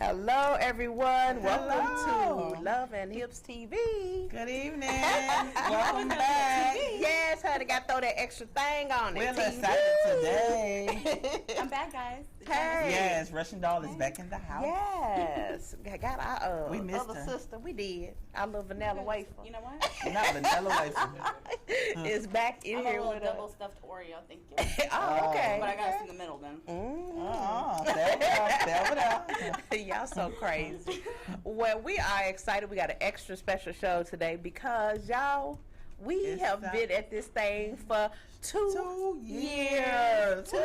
Hello, everyone. Welcome to Love and Hips TV. Good evening. Welcome back. Yes, honey, got to throw that extra thing on it. We're excited today. I'm back, guys. Hey. Yes, Russian Doll is back in the house. Yes. Got our We missed other her. sister. We did. Our little vanilla wafer. You know what? Not vanilla wafer. Is back in I'm a here little with double us. stuffed Oreo, thank you. Oh, okay. But I got us in the middle then. Stay over there. Y'all so crazy. Well, we are excited. We got an extra special show today because y'all, we have been at this thing for 2 years. 2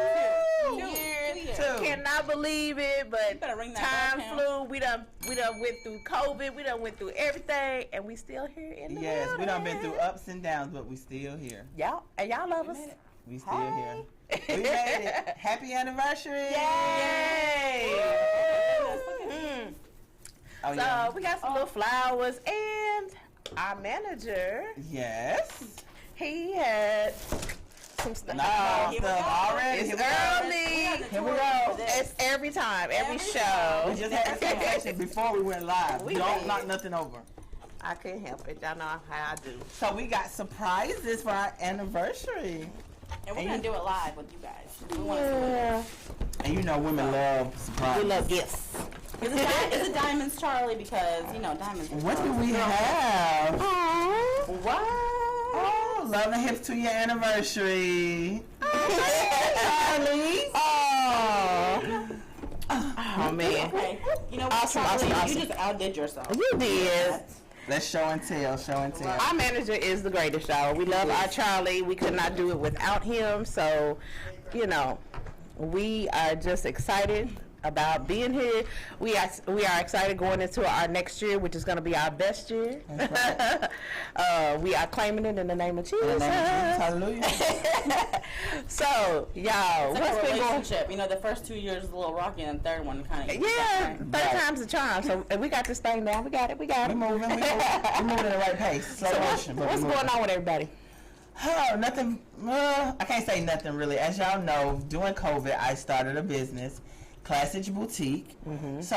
years. Cannot believe it, but better ring that time bell flew. We done went through COVID. We done went through everything, and we still here in the Yes, we building. done been through ups and downs, but we still here. Y'all love us. We still here. We made it. Happy anniversary. Yay! Oh, So yeah. we got some little flowers, and our manager, Yes. he had some stuff. Nah, stuff already. It's Here we go. early. Here we go. It's every time, every We show. just had this conversation before we went live. We Don't did. knock nothing over. I couldn't help it. Y'all know how I do. So we got surprises for our anniversary. And we're going to do it live with you guys. We want to see what Yeah. And you know women love surprises. We love gifts. Is it Diamonds Charlie? Because, you know, Diamonds are What do Charlie. we have? What? Oh, Love and Hips 2 year anniversary. Charlie. Oh, man. Okay. You know what, Awesome, Charlie? awesome. You just outdid yourself. You did. Let's show and tell, show and tell. Our manager is the greatest, y'all. We love our Charlie. We could not do it without him. So, you know, we are just excited about being here. We are excited going into our next year, which is going to be our best year. We are claiming it in the name of Jesus. In the name of Jesus, hallelujah. So, y'all, It's like what's a been going? relationship. You know, the first 2 years is a little rocky, and the third one kind of. Yeah, third time's the charm. So we got this thing down. We got it. We moving, we moving at the right pace. Slow So motion, but what's we moving. going on with everybody? Oh, nothing. I can't say nothing really. As y'all know, during COVID, I started a business, Classic Boutique. So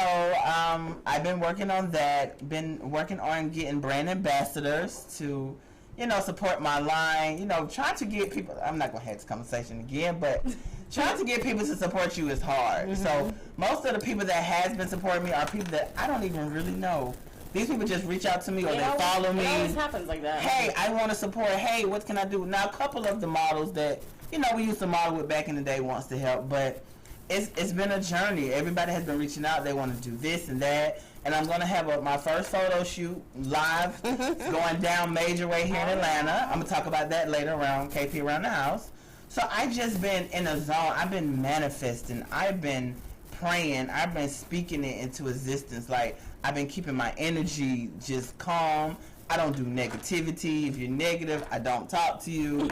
I've been working on that. Been working on getting brand ambassadors to, you know, support my line. You know, trying to get people. I'm not gonna have this conversation again, but trying to get people to support you is hard. So most of the people that has been supporting me are people that I don't even really know. These people just reach out to me or they follow me. It always happens like that. Hey, I want to support. Hey, what can I do? Now, a couple of the models that, you know, we used to model with back in the day wants to help, but it's been a journey. Everybody has been reaching out. They want to do this and that. And I'm going to have my first photo shoot live. It's going down Major Way here in Atlanta. I'm going to talk about that later around KP Around the House. So I just been in a zone. I've been manifesting. I've been praying. I've been speaking it into existence. Like, I've been keeping my energy just calm. I don't do negativity. If you're negative, I don't talk to you.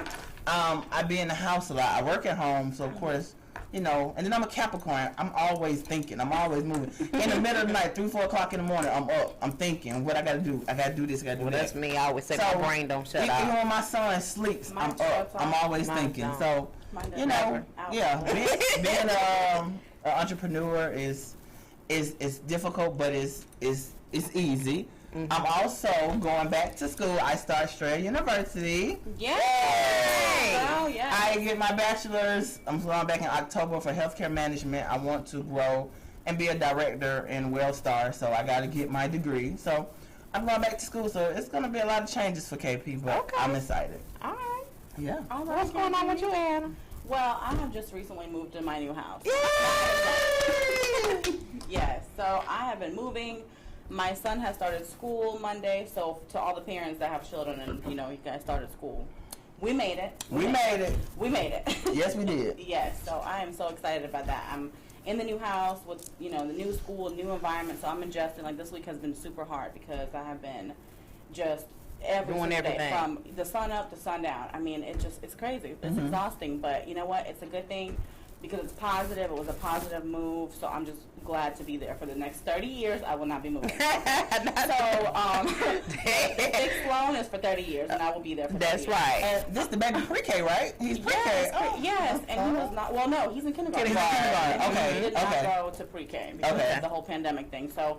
I be in the house a lot. I work at home, so of course, you know, and then I'm a Capricorn. I'm always thinking. I'm always moving. In the middle of the night, 3, 4 o'clock in the morning, I'm up. I'm thinking, what I got to do. I got to do this, I got to do Well, that. that's me. I always say my brain don't shut Even off. when my son sleeps, Mine I'm shuts up. I'm off. always Mine thinking. don't. So, Mine you doesn't. know, Out. yeah, being an entrepreneur is difficult, but it's easy. I'm also going back to school. I start Strayer University. Yeah. Oh, yeah. I get my bachelor's. I'm going back in October for healthcare management. I want to grow and be a director in WellStar, so I got to get my degree. So I'm going back to school, so it's going to be a lot of changes for KP, but Okay. I'm excited. All right. Yeah. All right. What's going on with you, Anna? Well, I have just recently moved to my new house. Yay! Yes, so I have been moving. My son has started school Monday, so to all the parents that have children and, you guys started school, we made it. We made it. We made it. Yes, we did. Yes, so I am so excited about that. I'm in the new house with, the new school, new environment, so I'm adjusting. Like, this week has been super hard because I have been just every Doing single day everything. from the sun up to sundown. I mean, it's crazy. It's exhausting, but you know what? It's a good thing because it's positive. It was a positive move, so I'm just glad to be there for the next 30 years. I will not be moving. Big Sloan is for 30 years, and I will be there for 30 That's years. right. And this the baby pre-K, right? He's pre-K. Yes, yes, and he was not. Well, no, he's in kindergarten. He's in kindergarten. And Okay, he did not okay. go to pre-K because Okay. of the whole pandemic thing. So,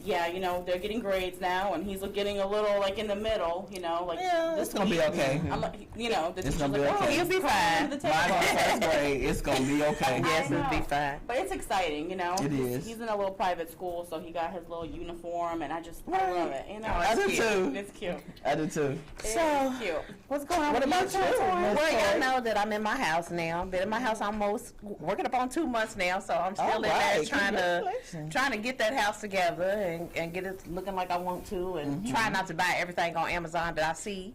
yeah, they're getting grades now, and he's getting a little like in the middle. Like Yeah, this it's gonna be week, okay. I'm like, the It's teacher's gonna be like, okay. oh, He'll be fine. The Mine table. in first grade. It's gonna be okay. Yes, I it'll be know. fine. But it's exciting, It is. He's in a little private school, so he got his little uniform, and I Right. love it. I do too. It's cute. I do too. It's cute. What's going on? What with about you? Well, Miss y'all Toy? know that I'm in my house now. Been in my house almost working up on 2 months now, so I'm still All in there right. trying Congratulations. to get that house together and get it looking like I want to, and try not to buy everything on Amazon that I see.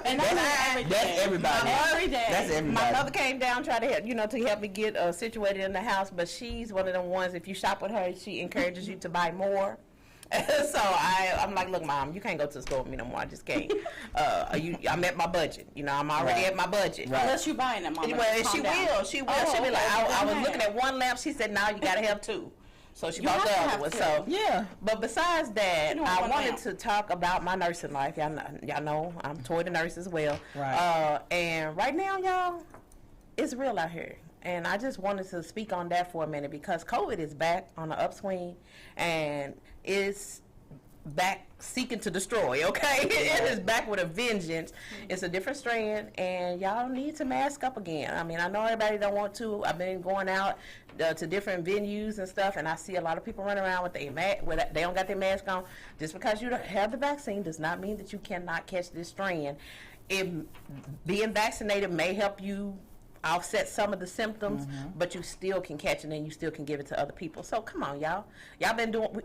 And That's everybody. Every day. That's everybody. My mother came down trying to help, to help me get situated in the house, but she's one of them ones. If you shop with her, she encourages you to buy more. So I'm like, look, Mom, you can't go to the store with me no more. I just can't. I'm at my budget. I'm already Right. at my budget. Right. Unless you're buying it, Mama. Well, Calm she down. will. She will. Oh, She'll be okay. like, I was Okay. looking at one lamp. She said, now you got to have two. So she You bought have the to other have one. two. So Yeah. But besides that, You don't I want wanted lamp. to talk about my nursing life. Y'all know I'm Toy the nurse as well. Right. And right now, y'all, it's real out here. And I just wanted to speak on that for a minute because COVID is back on the upswing and it's back seeking to destroy, okay? It is back with a vengeance. It's a different strand, and y'all need to mask up again. I mean, I know everybody don't want to. I've been going out to different venues and stuff, and I see a lot of people running around with they don't got their mask on. Just because you don't have the vaccine does not mean that you cannot catch this strand. If being vaccinated may help you offset some of the symptoms, but you still can catch it and you still can give it to other people. So come on, y'all. Y'all been doing.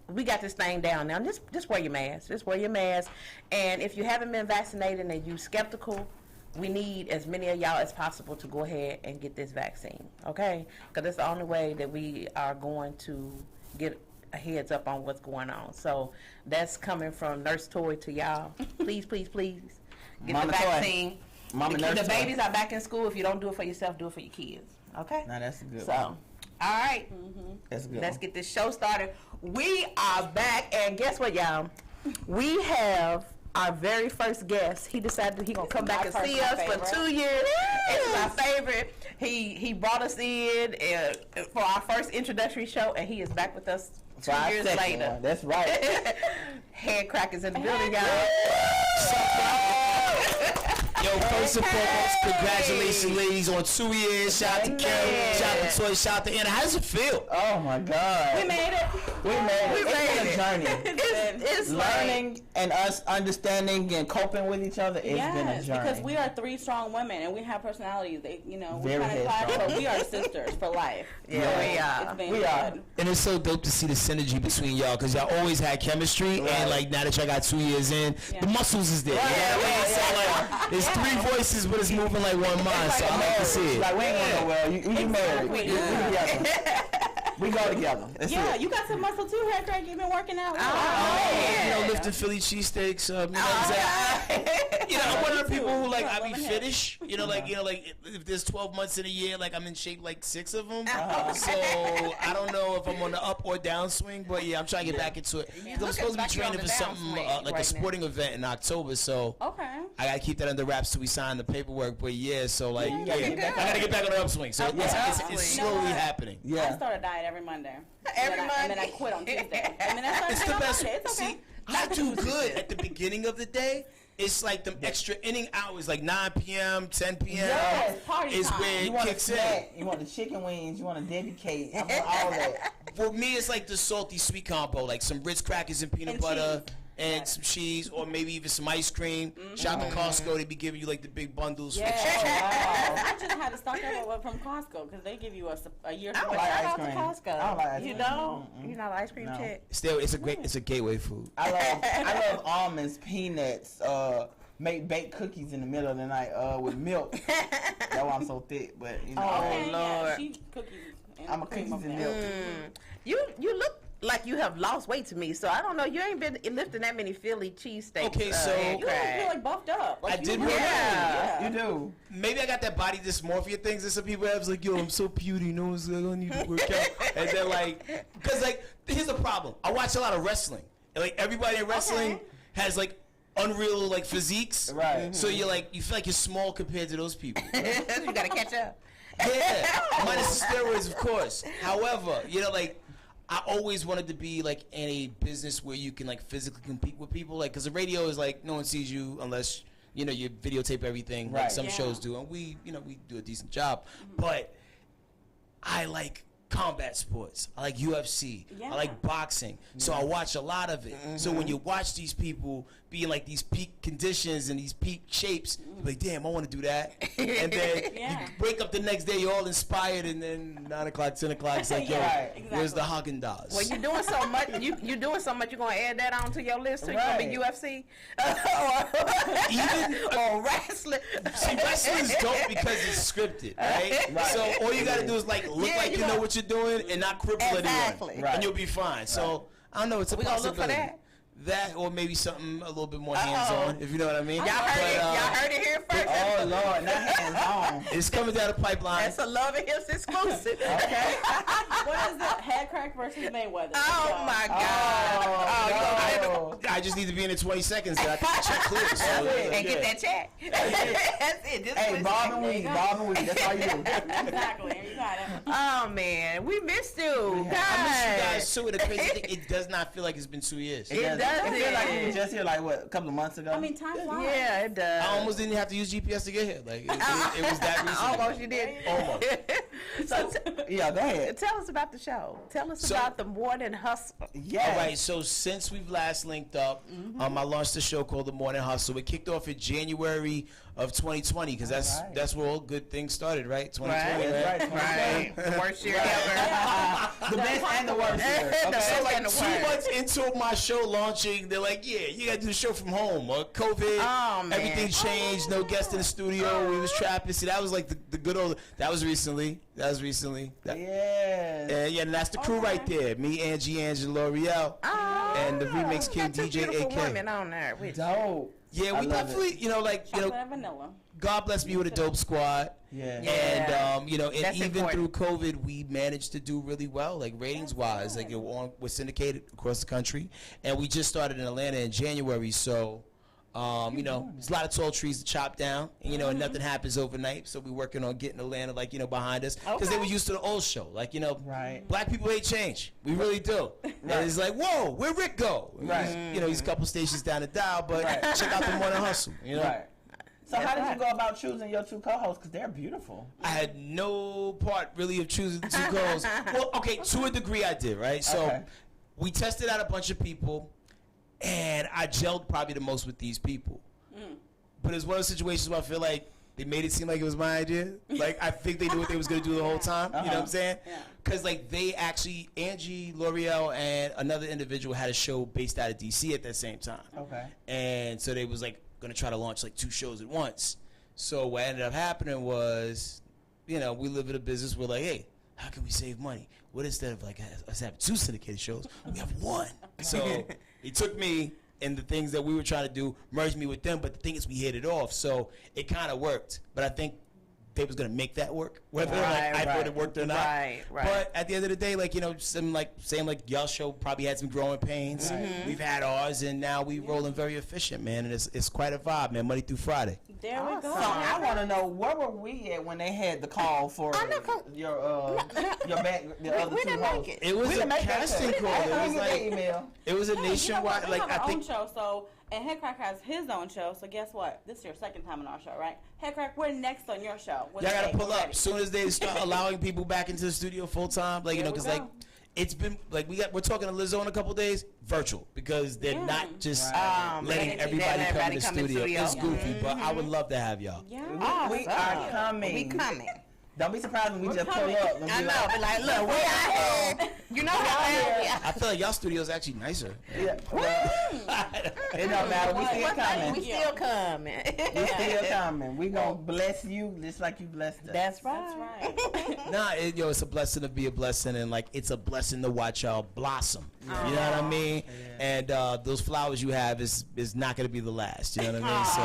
We got this thing down now. Just wear your mask. Just wear your mask. And if you haven't been vaccinated and you skeptical, we need as many of y'all as possible to go ahead and get this vaccine, okay? Because that's the only way that we are going to get a heads up on what's going on. So that's coming from Nurse Toy to y'all. Please, please, please get Mama the Toy. vaccine. Mama the Nurse Toy. babies are back in school. If you don't do it for yourself, do it for your kids, okay? Now that's a good So, one. all right. That's a good Let's one. get this show started. We are back, and guess what, y'all? We have our very first guest. He decided that he gonna come back and see us for 2 years. It's my favorite. He brought us in for our first introductory show, and he is back with us 2 For our years second later. one. That's right. HeadKrack is in the building, y'all. Yo, first and foremost, congratulations, ladies, on 2 years. Shout out to Carol, shout out to Toy, shout out to Anna. How does it feel? Oh my God. We made it. We made it. We It's been made a journey. It's like, Learning and us understanding and coping with each other, it's been a Yes, journey. because we are three strong women and we have personalities. We Very kind of clash, headstrong. but we are sisters for life. Yeah, So we are. It's been We are. good. And it's so dope to see the synergy between y'all because y'all always had chemistry. Right. And like now that y'all got 2 years in, Yeah. the muscles is there. You know what I mean? So like, it's three voices, but it's moving like one mind. So I like to see it. Like, we ain't going nowhere. You married. We together. We go together. That's Yeah, it. you got some muscle too, HeadKrack. You've been working out. You know, lifting Philly cheesesteaks. You know what I'm saying? You know, I'm one of the people who like I be finish. You know, like if there's 12 months in a year, like I'm in shape like 6 of them. So I don't know if I'm on the up or down swing, but yeah, I'm trying to get back into it. 'Cause I'm supposed to be like you're on training the for down something swing like right a now. sporting event in October. So Okay. I gotta keep that under wraps till we sign the paperwork. But yeah, so like gotta yeah, get back I gotta get back on the upswing. So it's You know slowly what? happening. I Yeah. start a diet every Monday. Every And then I Monday? quit on Tuesday. And then I start It's again the on best. Monday. It's okay. See, I do good at the beginning of the day. It's like the extra inning hours, like 9 p.m., 10 p.m. Yes, party is time. where You it want to kicks in. snack. You want the chicken wings. You want to dedicate. I want all that. For me, it's like the salty sweet combo, like some Ritz crackers and peanut And butter, cheese. and some cheese, or maybe even some ice cream. Shop at Costco, they be giving you like the big bundles. Yeah. I just had to stock up from Costco because they give you a year. I don't supply. like Shout ice out to cream. Costco. I don't like ice You cream. don't? You're not an ice cream No. chick? Still, it's a gateway food. I love almonds, peanuts, make baked cookies in the middle of the night with milk. That's why I'm so thick. But you know, Okay, Lord. Yeah, she cookies. And I'm a cream cookies over and there. milk. You look like you have lost weight to me, so I don't know. You ain't been lifting that many Philly cheesesteaks. Okay, so- You look HeadKrack. like buffed up. Like, I you did look really- yeah. You do. Maybe I got that body dysmorphia things that some people have. It's like, yo, I'm so puny, no one's like, I don't need to work out. And then like, because like, here's the problem. I watch a lot of wrestling. And like, everybody in wrestling has like unreal like physiques. Right. So you're like, you feel like you're small compared to those people. You gotta catch up. Yeah, minus the steroids, of course. However, you know, like, I always wanted to be like in a business where you can like physically compete with people, like, because the radio is like no one sees you unless you know you videotape everything, like Right. some Yeah. shows do, and we do a decent job. But I like combat sports. I like UFC. Yeah. I like boxing. So I watch a lot of it. So when you watch these people be in like these peak conditions and these peak shapes, you're like, damn, I want to do that. And then Yeah. you wake up the next day, you're all inspired, and then 9 o'clock, 10 o'clock, it's like, yo, Yeah, where's the exactly. Haagen-Dazs? Well, you're doing so much. You doing so much. You're gonna add that onto your list too. You're gonna be Right. UFC Even- or wrestling. See, wrestling's dope because it's scripted, right? Right. So all you gotta do is like look Yeah, like you you know know- what you're doing and not cripple Exactly. anyone, Right. and you'll be fine. So I don't know. It's a We gonna look for possibility. that? That or maybe something a little bit more hands-on, if you know what I mean. Y'all heard But, it. Y'all heard it here first. Oh Lord, not hands on. It's coming down the pipeline. That's a Love and Hips exclusive. Okay. What is it? HeadKrack versus Mayweather. Oh my God. Oh, I just need to be in it 20 seconds so I can check clear. So, And yeah. get that check. That's it. Just Hey, listen. Bob and Weed, Bob and Weed. That's all you do. Exactly. You got it. Oh man, we missed you. I miss you Guys. guys too. The crazy thing, it does not feel like it's been 2 years. It does. It feel like you were just here like what, a couple of months ago? I mean, time flies. Yeah, it does. I almost didn't have to use GPS to get here. Like it was that recent. Almost you did. Almost. So Yeah, go ahead. tell us about the show. Tell us So- about the Morning Hustle. Yeah. All right, so since we've last linked up, I launched a show called The Morning Hustle. It kicked off in January of 2020 because Right. that's where all good things started, right? 2020, That's right. Right. The worst year ever. The best and the worst. Here. The Okay. best So like and the 2 worst. months into my show launching, they're like, "Yeah, you gotta do the show from home." COVID, Oh, man. everything changed. No guest in the studio. We was trapping. See, that was like the good old. That was recently. That, Yes. yeah, and that's the crew right there. Me, Angie, Angela, L'Oreal, and the remix You king got two DJ beautiful AK. women on there. With you. Dope. Yeah, I we love definitely, Chocolate and vanilla. God bless me with a dope squad. Yeah. Yeah. And and That's even important. through COVID, we managed to do really well, like ratings wise. Like we're syndicated across the country, and we just started in Atlanta in January. So, there's a lot of tall trees to chop down, and and nothing happens overnight. So we're working on getting Atlanta behind us because they Okay. were used to the old show. Like Right. black people hate change. We really do. And it's like, whoa, where'd Rick go? Right. He's a couple stations down the dial, but check out the Morning Hustle. Right. So how did you go about choosing your two co-hosts? Because they're beautiful. I had no part really of choosing the two girls. Well, okay, to a degree I did, right? So Okay. we tested out a bunch of people, and I gelled probably the most with these people. But it's one of those situations where I feel like they made it seem like it was my idea. Like, I think they knew what they was going to do the whole time. You know what I'm saying? Yeah. Because, they actually, Angie, L'Oreal, and another individual had a show based out of D.C. at that same time. Okay. And so they was, going to try to launch, 2 shows at once. So what ended up happening was, we live in a business where, hey, how can we save money? What instead of, us having 2 syndicated shows, we have 1. So it took me and the things that we were trying to do, merged me with them. But the thing is, we hit it off. So it kind of worked. But I think they was going to make that work, whether I thought it worked or not. Right. But at the end of the day, saying y'all show probably had some growing pains. We've had ours, and now we rolling very efficient, man. And it's quite a vibe, man. Monday through Friday. There we go. So I want to know, where were we at when they had the call for your back, the other We two didn't hosts? make it. It was We a didn't make that casting cut. call. I It didn't was get that like email. it was a You know nationwide. what? We have I our think own show, so and HeadKrack has his own show. So guess what? This is your second time on our show, right? HeadKrack, we're next on your show. y'all gotta pull up as soon as they start allowing people back into the studio full time. There we Because go. it's been like we're talking to Lizzo in a couple days, virtual, because they're not just letting everybody come in the studio. It's goofy, but I would love to have y'all. Yeah. We are coming. We coming. Don't be surprised when we just coming. pull up. And I be know, but like, look, we out here. You know how I feel like y'all studio's actually nicer. Yeah. It don't matter. We still coming. we still coming. We still coming. We gonna bless you just like you blessed us. That's right. That's right. Nah, it's a blessing to be a blessing, and like it's a blessing to watch y'all blossom. You know what I mean? And those flowers you have is not gonna be the last. You know what I mean? So.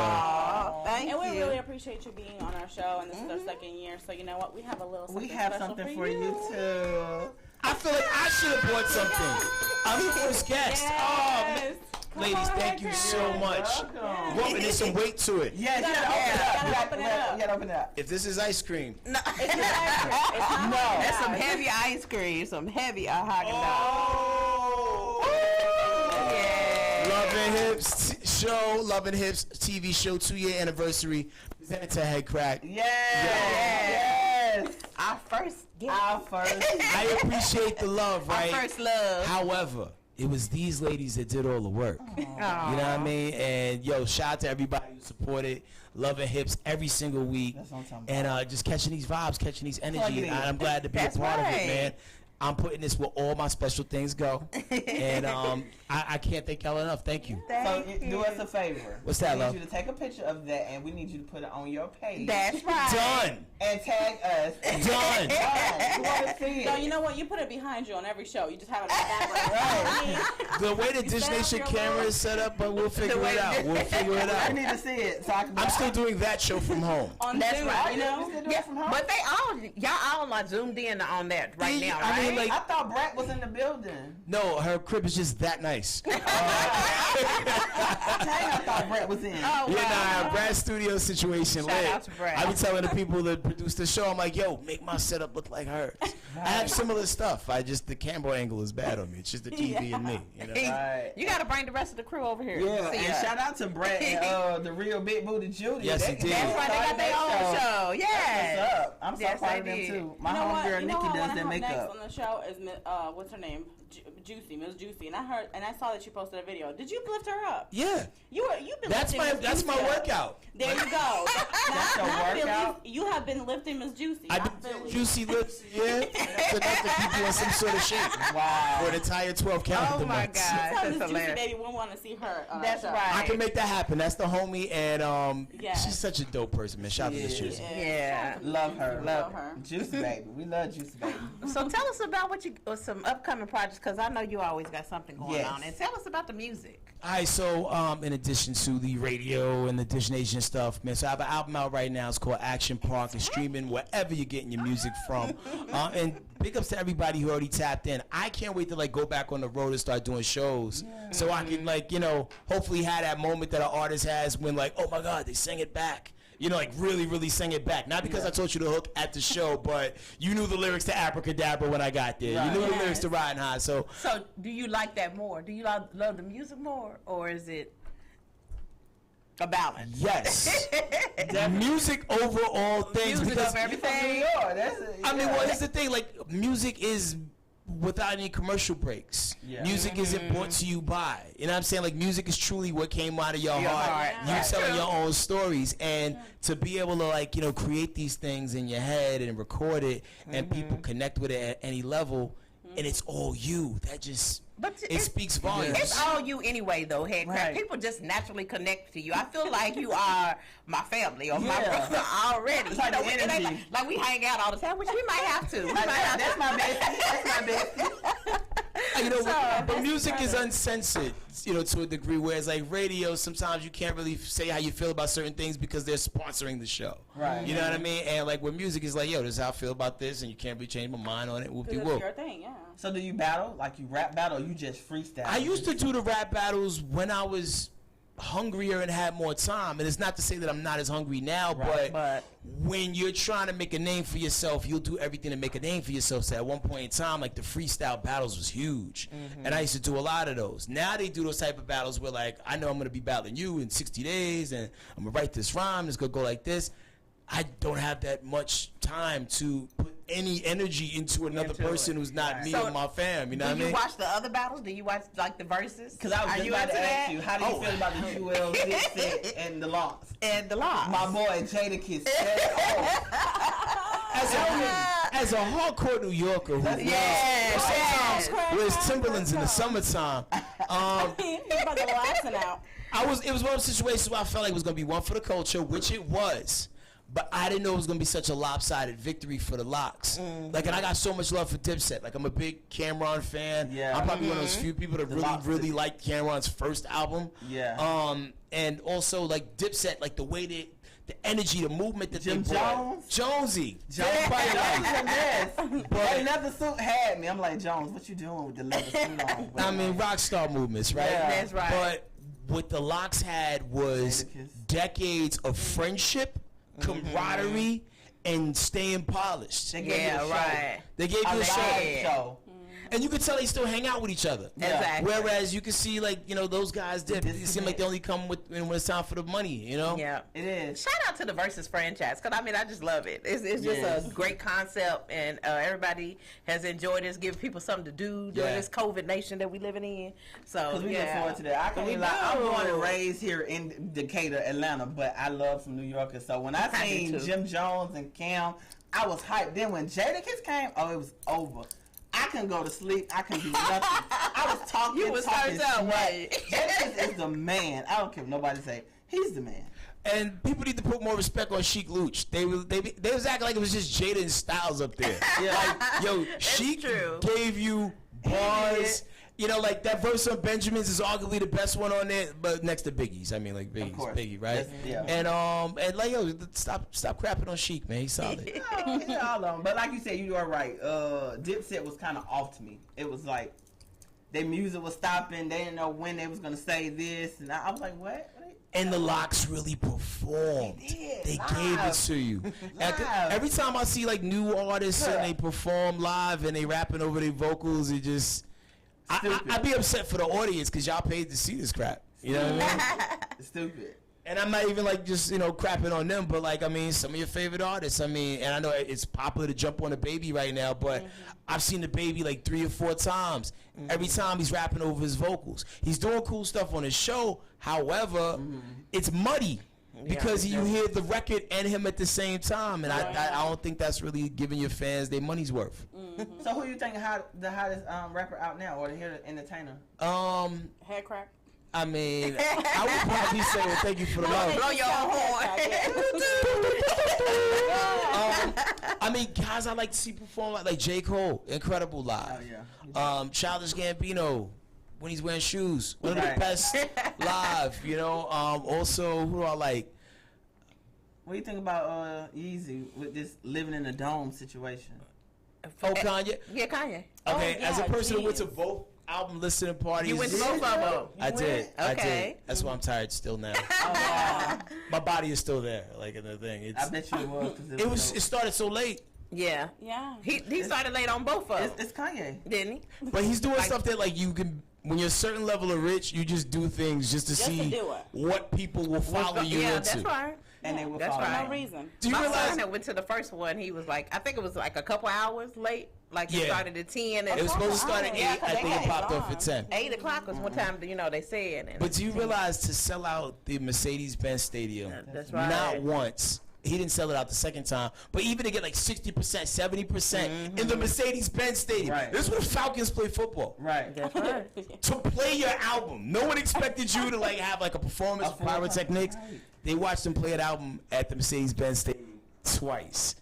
Thank And we you. really appreciate you being on our show, and this is our second year. So you know what? We have a little something We have special something for you too. I feel like I should have bought something. I'm the first guest. Yes. Come Ladies, on, thank you HeadKrack. so much. Welcome. Well, there's some weight to it. Yes, you gotta gotta open it up. You gotta open it up. If this is ice cream, No, It's not that's some heavy ice cream, some heavy Haagen-Dazs. Yeah. Love and Hips show, Love and Hips TV show 2-year anniversary presented to HeadKrack. Yes. Our first gift. Our first. I appreciate the love, right? Our first love. However, it was these ladies that did all the work. You know what I mean? And yo, shout out to everybody who supported Love and Hips every single week. That's what I'm talking about. And just catching these vibes, catching these Plug energy. it And in. I'm glad to be a That's part of right. it, man. I'm putting this where all my special things go. And I can't thank y'all enough. Thank you. So do us a favor. What's that, We love? need you to take a picture of that, and we need you to put it on your page. That's right. Done. And tag us. Done. We want to see So it. you know what? You put it behind you on every show. You just have it in the background. The way the Dish set up Nation your camera little- is set up, but we'll figure it out. We'll figure it I out. need to see it. So I can. I'm still doing that show from home. On That's Zoom, right. you know? still do Yeah, it from home. but y'all all are zoomed in on that right now, I mean, right? like, I thought Brett was in the building. no, her crib is just that nice. Dang, I thought Brett was in. Oh, Yeah, nah, Brad's studio situation Shout lit. out to Brad. I be telling the people that produce the show, I'm like, yo, make my setup look like hers. I have similar stuff. The camera angle is bad on me. It's just the TV and me. You know? Right. You got to bring the rest of the crew over here. Yeah, See and ya. shout out to Brett and the real Big Booty Judy. Yes, he did. That's right. They got their own show. What's Yes. up? I'm so Yes, proud they of them did. too. My You know what? homegirl You know Nikki who I does wanna their have next makeup. on the show is what's her name? Juicy, Miss Juicy, and I saw that you posted a video. Did you lift her up? Yeah. You've been That's lifting my Miss my Juicy up. workout. There you go. That's your workout? You have been lifting Miss Juicy. I've not been Philly. juicy lips, yeah. That's enough to keep you in some sort of shape. Wow. For an entire 12 calendar Oh my months. God. Tell That's Miss Juicy hilarious. baby we want to see her. That's show. right. I can make that happen. That's the homie, and Yes. she's such a dope person, man. Shout out to Miss Juicy. Yeah. Love her. Love her. Juicy baby. We love Juicy baby. So tell us about some upcoming projects, because I know you always got something going Yes. on. And tell us about the music. All right, so in addition to the radio and the Dish Nation stuff, man, so I have an album out right now. It's called Action Park. It's streaming wherever you're getting your music from. And big ups to everybody who already tapped in. I can't wait to go back on the road and start doing shows, so I can hopefully have that moment that an artist has when oh my God, they sing it back. Really, really sing it back. Not because I taught you the hook at the show, but you knew the lyrics to Abracadabra when I got there. Right. You knew the lyrics to Riding High. So So do you like that more? Do you love the music more, or is it a balance? yes, the music over all things. Music because over everything. New York. That's it. I mean, well, here's the thing. Music is without any commercial breaks. Yeah. Music isn't brought to you by. You know what I'm saying? Music is truly what came out of your heart. heart. You Yeah. telling your own stories. And to be able to, create these things in your head and record it and people connect with it at any level, and it's all you. That just, But it speaks volumes. It's all you anyway, though, HeadKrack. Right. People just naturally connect to you. I feel like you are my family or my Yeah. brother already. It's like the it ain't energy. like we hang out all the time, which we might have to. We might have That's to. my bestie. That's my bestie. But music is uncensored, to a degree. Whereas radio, sometimes you can't really say how you feel about certain things because they're sponsoring the show. Right. You know what I mean? And with music, it's yo, this is how I feel about this, and you can't really change my mind on it. Whoop de It's whoop. your thing, yeah. So do you battle? Like you rap battle or you just freestyle? I used to do the rap battles when I was hungrier and had more time. And it's not to say that I'm not as hungry now, Right. But when you're trying to make a name for yourself, you'll do everything to make a name for yourself. So at one point in time, the freestyle battles was huge. And I used to do a lot of those. Now they do those type of battles where I know I'm going to be battling you in 60 days and I'm going to write this rhyme. It's going to go like this. I don't have that much time to put any energy into another Into person it. who's not Right. me So, or my fam. You know what I Do you mean? watch the other battles? Do you watch like the verses? Because I was Are just you about into to ask that? you, how do you feel about the Jewel, Dipset, and the Locks? And the law. My boy Jadakiss said, As a hardcore New Yorker who Yes, sometimes wears Timberlands in the summertime, He's about to laughing out. it was one of those situations where I felt like it was gonna be one for the culture, which it was. But I didn't know it was gonna be such a lopsided victory for the Locks. Like, and I got so much love for Dipset. Like, I'm a big Cameron fan. Yeah. I'm probably one of those few people that Locks really is- liked Cameron's first album. Yeah. And also like Dipset, like the way that the energy, the movement that Jim they brought. Jones? Jonesy. Everybody likes him, yes. But- That leather suit had me. I'm like, Jones, what you doing with the leather suit on? I mean, rock star movements, right? Yeah. That's right. But what the Locks had was Jadakiss. decades of friendship, camaraderie, and staying polished. They gave you Yeah, a show. right. They gave A you a show. live show. And you could tell they still hang out with each other. Yeah. Exactly. Whereas you can see, like, you know, those guys dip. It seem like they only come with when it's time for the money, you know? Yeah. It is. Shout out to the Versus franchise, because I mean, I just love it. It's just Yes. a great concept, and everybody has enjoyed it. It's giving people something to do during Yeah. this COVID nation that we living in. So Because we yeah. look forward to that. I can't We even lie. I'm do. born and raised here in Decatur, Atlanta, but I love some New Yorkers. So when I I do seen too. Jim Jones and Cam, I was hyped. Then when Jadakiss came, oh, it was over. I couldn't go to sleep. I couldn't do nothing. I was talking. You was talking turned up, smack. right? Jadakiss is the man. I don't care what nobody say. He's the man. And people need to put more respect on Sheik Luch. They was acting like it was just Jada and Styles up there. Yeah. Like, yo, Sheik true. gave you bars. You know, like that verse on Benjamin's is arguably the best one on there, but next to Biggie's. I mean, like course. Biggie, right? Yes, yeah. And like, yo, stop crapping on Sheik, man. He's solid. Yeah, all of them. But like you said, you are right. Dipset was kind of off to me. It was like their music was stopping. They didn't know when they was gonna say this, and I was like, what? And the Locks really performed. They did, They live. gave it to you. Every time I see like new artists and they perform live and they rapping over their vocals, it just I'd be upset for the audience because y'all paid to see this crap. You know what I mean? Stupid. And I'm not even like just, you know, crapping on them, but like, I mean, some of your favorite artists. I mean, and I know it's popular to jump on the Baby right now, but I've seen the Baby like 3 or 4 times. Every time he's rapping over his vocals. He's doing cool stuff on his show. However, it's muddy because you hear the record and him at the same time. And I don't think that's really giving your fans their money's worth. So who you think the hottest rapper out now, or the entertainer? HeadKrack. I mean, I would probably say, well, thank you for the love. Blow your own horn. I mean, guys I like to see perform like J. Cole, incredible live. Oh, yeah. Childish Gambino, when he's wearing shoes, one of the Right. best live. You know. Also, who do I like? What do you think about Yeezy with this living in a dome situation? Oh, Kanye. Yeah, Kanye. Okay, yeah, as a person who went to geez. both album listening parties, You went to both of them. I did. I did. Okay. That's why I'm tired still now. My body is still there, like in the thing. I bet you it was. 'Cause It was. It started so late, Yeah. Yeah. He started late on both of them, It's Kanye. didn't he? but he's doing stuff that like you can. When you're a certain level of rich, you just do things just to Just to see do it. what people will follow you Yeah, into. that's right. And they were That's following right. No him. reason. Do you My realize? son that went to the first one, he was like, I think it was like a couple hours late. Like it Yeah. started at 10 and It was supposed to start at 8. Yeah, 'cause I they think it had popped off on. at 10. 8 o'clock was one time, they said. And But do you realize to sell out the Mercedes-Benz Stadium, That's right. not once, he didn't sell it out the second time, but even to get like 60%, 70% in the Mercedes-Benz Stadium. Right. This is where the Falcons play football. Right. That's right. To play your album. No one expected you to like have like a performance with pyrotechnics. Right. They watched him play an album at the Mercedes-Benz Stadium twice.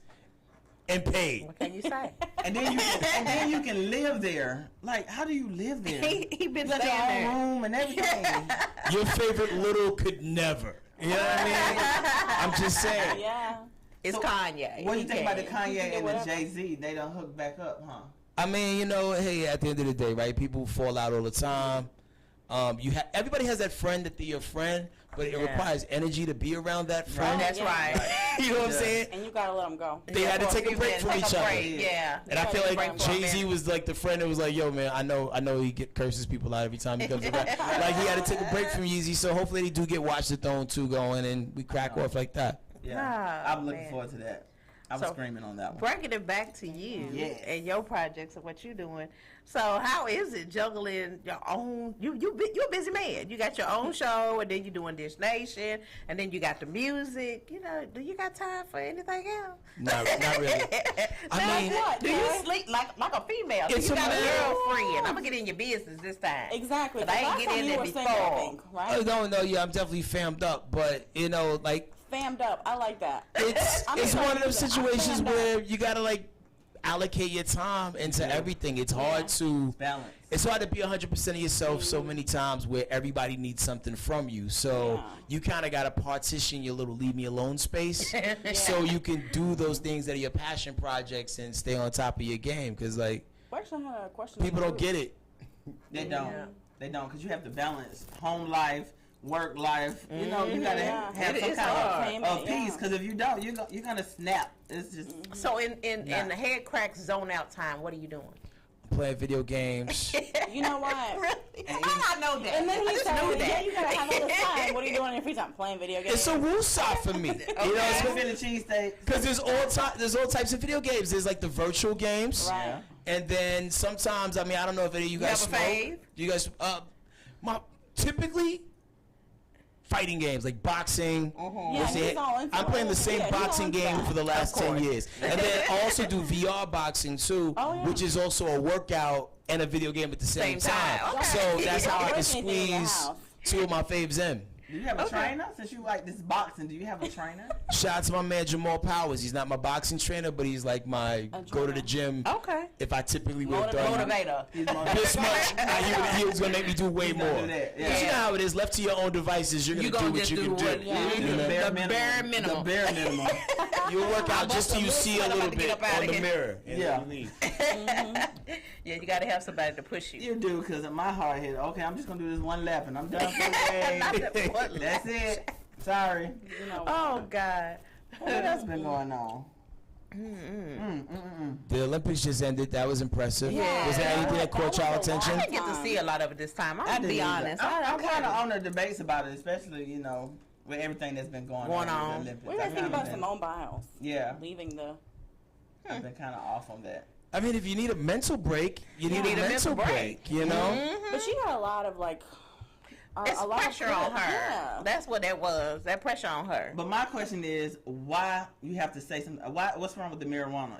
And paid. What can you say? And then you can live there. Like, how do you live there? he been You got your staying own there. room and everything. Your favorite little could never. You know what I mean? I'm just saying. Yeah. It's So, Kanye. What do you He think about the can. Kanye and the whatever. Jay-Z? They done hooked back up, huh? I mean, you know, hey, at the end of the day, right? People fall out all the time. Everybody has that friend that they're your friend, but it requires energy to be around that friend. That's Yeah. right. You know what I'm saying? And you gotta let them go. They had to take a break from each other. Yeah. And I feel Take a like break for a Jay-Z minute. was like the friend that was like, yo, man, I know he curses people out every time he comes around. Like, he had to take a break from Yeezy, so hopefully they do get Watch the Throne 2 going, and we crack off like that. Yeah. Ah, I'm looking man. forward to that. I was screaming on that one. Bringing it back to you Yes. and your projects and what you're doing. So how is it juggling your own? You're a busy man. You got your own show, and then you're doing Dish Nation, and then you got the music. You know, do you got time for anything else? Not really. I mean, What? Do you sleep like a female? So It's you a got a matter- girlfriend. I'm gonna get in your business this time. Exactly. 'Cause I ain't Last get time in you there were single, I before. think, right? yeah, I'm definitely fammed up, but you know, like Fammed up. I like that. it's I'm it's trying one to of those use it. I'm situations fammed up. where you gotta like allocate your time into everything. It's hard to Balance. It's hard to be 100% of yourself so many times where everybody needs something from you. So you kind of got to partition your little leave me alone space so you can do those things that are your passion projects and stay on top of your game. Because like Actually, I had a question. people don't get it. They don't. They don't, because you have to balance home life, work life. You know, you gotta have It some is kind hard. of peace. Because if you don't, you're gonna snap. It's just So in the HeadKrack zone out time, what are you doing? Playing video games. You know what? Really? How I know that? And then I he just said, knew yeah, that. you gotta have all this time. What are you doing in your free time? Playing video games. It's a woosah for me. You know, I feel the cheesesteak. because there's all types of video games. There's like the virtual games, Right. and then sometimes I don't know if any of you guys have a smoke. fave? You guys, typically fighting games like boxing. Yeah, See, he's all into I'm playing the it. same Yeah, he's all boxing into game that. for the last Of 10 course. years, and then I also do VR boxing too, Oh, yeah. which is also a workout and a video game at the same Same time. time. Okay. So that's how I can Break anything in your squeeze house. two of my faves in. Do you have a trainer? Since you like this boxing, do you have a trainer? Shout out to my man Jamal Powers. He's not my boxing trainer, but he's like my go to the gym. Okay. If I typically would have done Motivator. this much, he was gonna make me do way gonna more. do that, Because you know how it is. Left to your own devices, you're gonna, do what just you do can do. what- Yeah. You do You know? the bare The minimum. bare minimum. The bare minimum. You'll work out just till you see a I'm about little to get bit up outta on the here. mirror. And Yeah. then you leave. Yeah, you got to have somebody to push you. You do, because in my hard head, okay, I'm just going to do this one lap and I'm done for the day. Not that one That's it. Sorry. You know, Oh God. What else been going on? The Olympics just ended. That was impressive. Yeah. Was there anything that caught y'all That was a lot. attention? I didn't get to see a lot of it this time. I'm gonna be honest. I'm kind of on the debates about it, especially, you know, with everything that's been going on. Going on. With the Olympics. what do you guys I've think about been- Simone Biles Yeah, leaving the? I've been kind of off on that. I mean, if you need a mental break, you need need a a mental mental break. You know. But she got a lot of like. It's a lot pressure of on her. Yeah. That's what that was. That pressure on her. But my question is, why you have to say something? Why? What's wrong with the marijuana?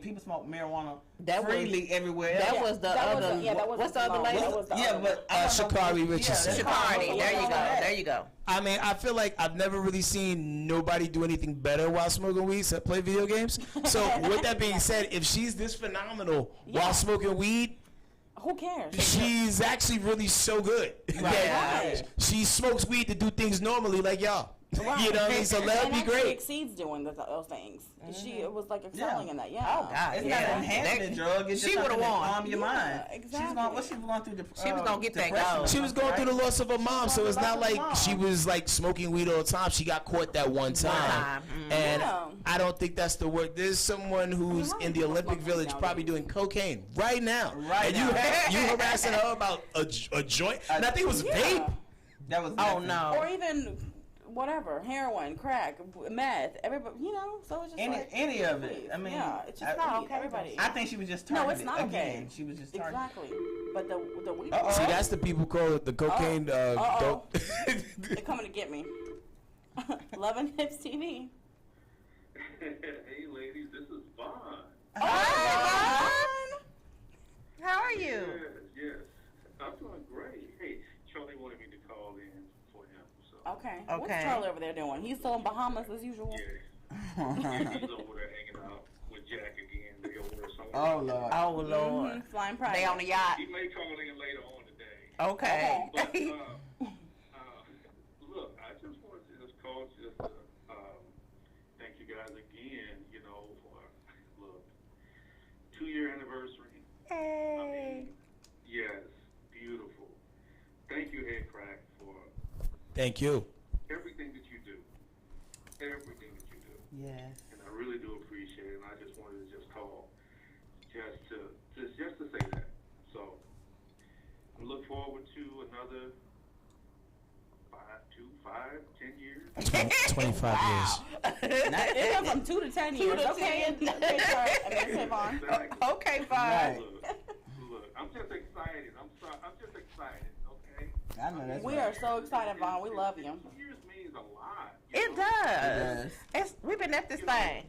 People smoke marijuana That was- freely everywhere. That else. was the That was other. the- yeah, that was what's the the other Simone. lady? That was the yeah, other but Sha'Carri Richardson. Yeah, Sha'Carri. There you go. that. There you go. I mean, I feel like I've never really seen nobody do anything better while smoking weed except play video games. So, with that being said, if she's this phenomenal while smoking weed, Who cares? she's actually really so good. Right. She smokes weed to do things normally like y'all. Right. You know what I mean? So that would And be actually great. exceeds doing those things. She was like excelling in that. Yeah. Oh God. It's yeah. not an enhancement drug. It's She just something would've that won. calm your mind. exactly. She was going through the. She was gonna get that depression. goal. She was going through the loss of her mom, so it's not like Mom. she was like smoking weed all the time. She got caught that one time. And Yeah. I don't think that's the word. There's someone who's how in many the people Olympic smoke Village nowadays? probably doing cocaine right now. Right and now. you harassing her about a joint. And I think it was vape. That was. Oh nothing. no. Or even whatever, heroin, crack, meth, everybody, so it's just Any of it. I mean, yeah, it's just I- not okay, okay. Everybody. I think she was just No, targeted. it's not okay. Again, she was just targeted. Exactly. But the weed, Uh-oh. See, that's the people call it the cocaine dope. they're coming to get me. Love and Hips TV. Hey, ladies, this is Vaughn. Hi, How are you? Yes. I'm doing great. Hey, Charlie wanted me to call in for him, so. Okay. Okay. What's Charlie over there doing? He's still in Bahamas as usual. Yeah. He's over there hanging out with Jack again. They over there somewhere. Oh Lord. Oh Lord. Mhm, flying private. They on the yacht. He may call in later on today. Okay. But, look, I just wanted to just call just to thank you guys again, for, look, 2-year anniversary. Hey. Yes, beautiful. Thank you, HeadKrack, for Thank you. everything that you do. Everything that you do. Yes. And I really do appreciate it, and I just wanted to just call just to say that. So I look forward to another 5, 10 years. 25 years. It went from 2 to 10 years. to Okay. 10. Okay, sorry. I mean, okay, Vaughn. Exactly. Okay, fine. Right. Look, I'm just excited. I'm just excited, okay? I know that's We right. are so excited, Vaughn. We love you. 2 years means a lot. you It know? does. We've been at this thing.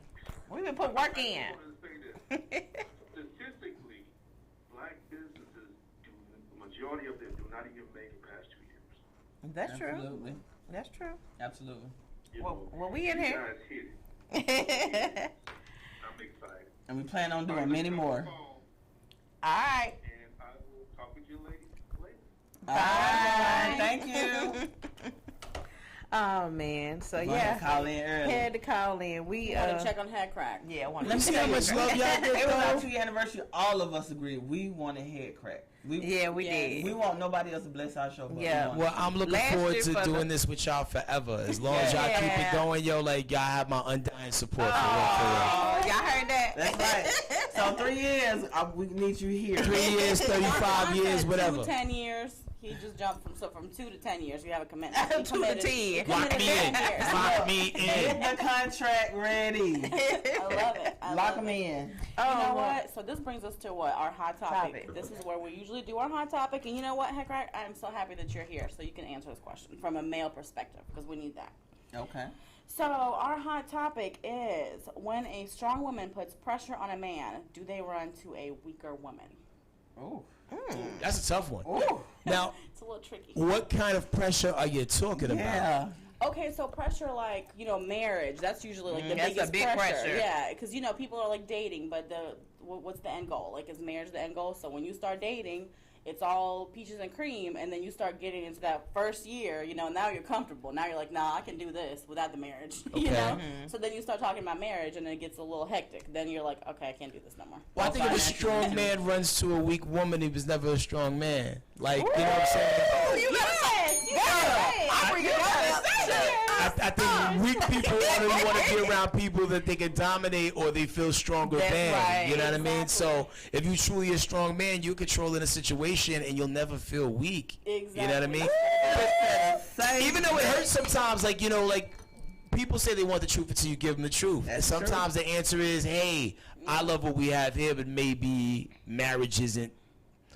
We've been putting work I in. just wanted to say this. Statistically, black businesses, the majority of them do not even make it past 2 years. That's true. Absolutely. That's true. Absolutely. You Well, know, well, we in you here. guys hit it. I'm excited. And we plan on All right, doing many let's more. go phone, All right. and I will talk with you ladies later. All right. Thank you. Oh man. So Go ahead, yeah, call in early. had to call in. We Want to check on HeadKrack? Yeah, I want Let me See how much love y'all It get was our though? 2-year anniversary. All of us agreed we wanted HeadKrack. Yeah, we Yes. did. We want nobody else to bless our show. But Yeah. we want Well, I'm looking Last forward year to for doing the- this with y'all forever. As long as y'all keep it Yeah. going, yo, like y'all have my undying support for real, Oh, y'all heard that? That's right. So 3 years, we need you here. 3 years, 35 Vaughn years, said whatever. 2 to 10 years. He just jumped from 2 to 10 years. You have a commitment. He 2 to committed- 10. he Lock committed me in. 10 years. Lock me in. Get the contract ready. I love it. I Lock love them it. in. You Oh, know what? So this brings us to what? Our hot topic. Topic. This is where we usually do our hot topic. And you know what, HeadKrack? I'm so happy that you're here so you can answer this question from a male perspective because we need that. Okay. So our hot topic is when a strong woman puts pressure on a man, do they run to a weaker woman? Ooh. That's a tough one. Ooh. Now, It's a little tricky. what kind of pressure are you talking about? Yeah. Okay, so pressure like, marriage, that's usually like the that's a biggest big pressure. Yeah, because, people are like dating, but what's the end goal? Like, is marriage the end goal? So when you start dating, it's all peaches and cream, and then you start getting into that first year, now you're comfortable. Now you're like, nah, I can do this without the marriage, Okay. So then you start talking about marriage, and it gets a little hectic. Then you're like, okay, I can't do this no more. Well, I think if a strong man runs to a weak woman, he was never a strong man. Like, you know what I'm saying? You got I think weak people want to be around people that they can dominate or they feel stronger That's than. right. You know what I mean? Exactly. So if you truly a strong man, you're controlling a situation and you'll never feel weak. Exactly. You know what I mean? Say Even though it hurts sometimes, like, like people say they want the truth until you give them the truth. And That's sometimes the answer is, hey, I love what we have here, but maybe marriage isn't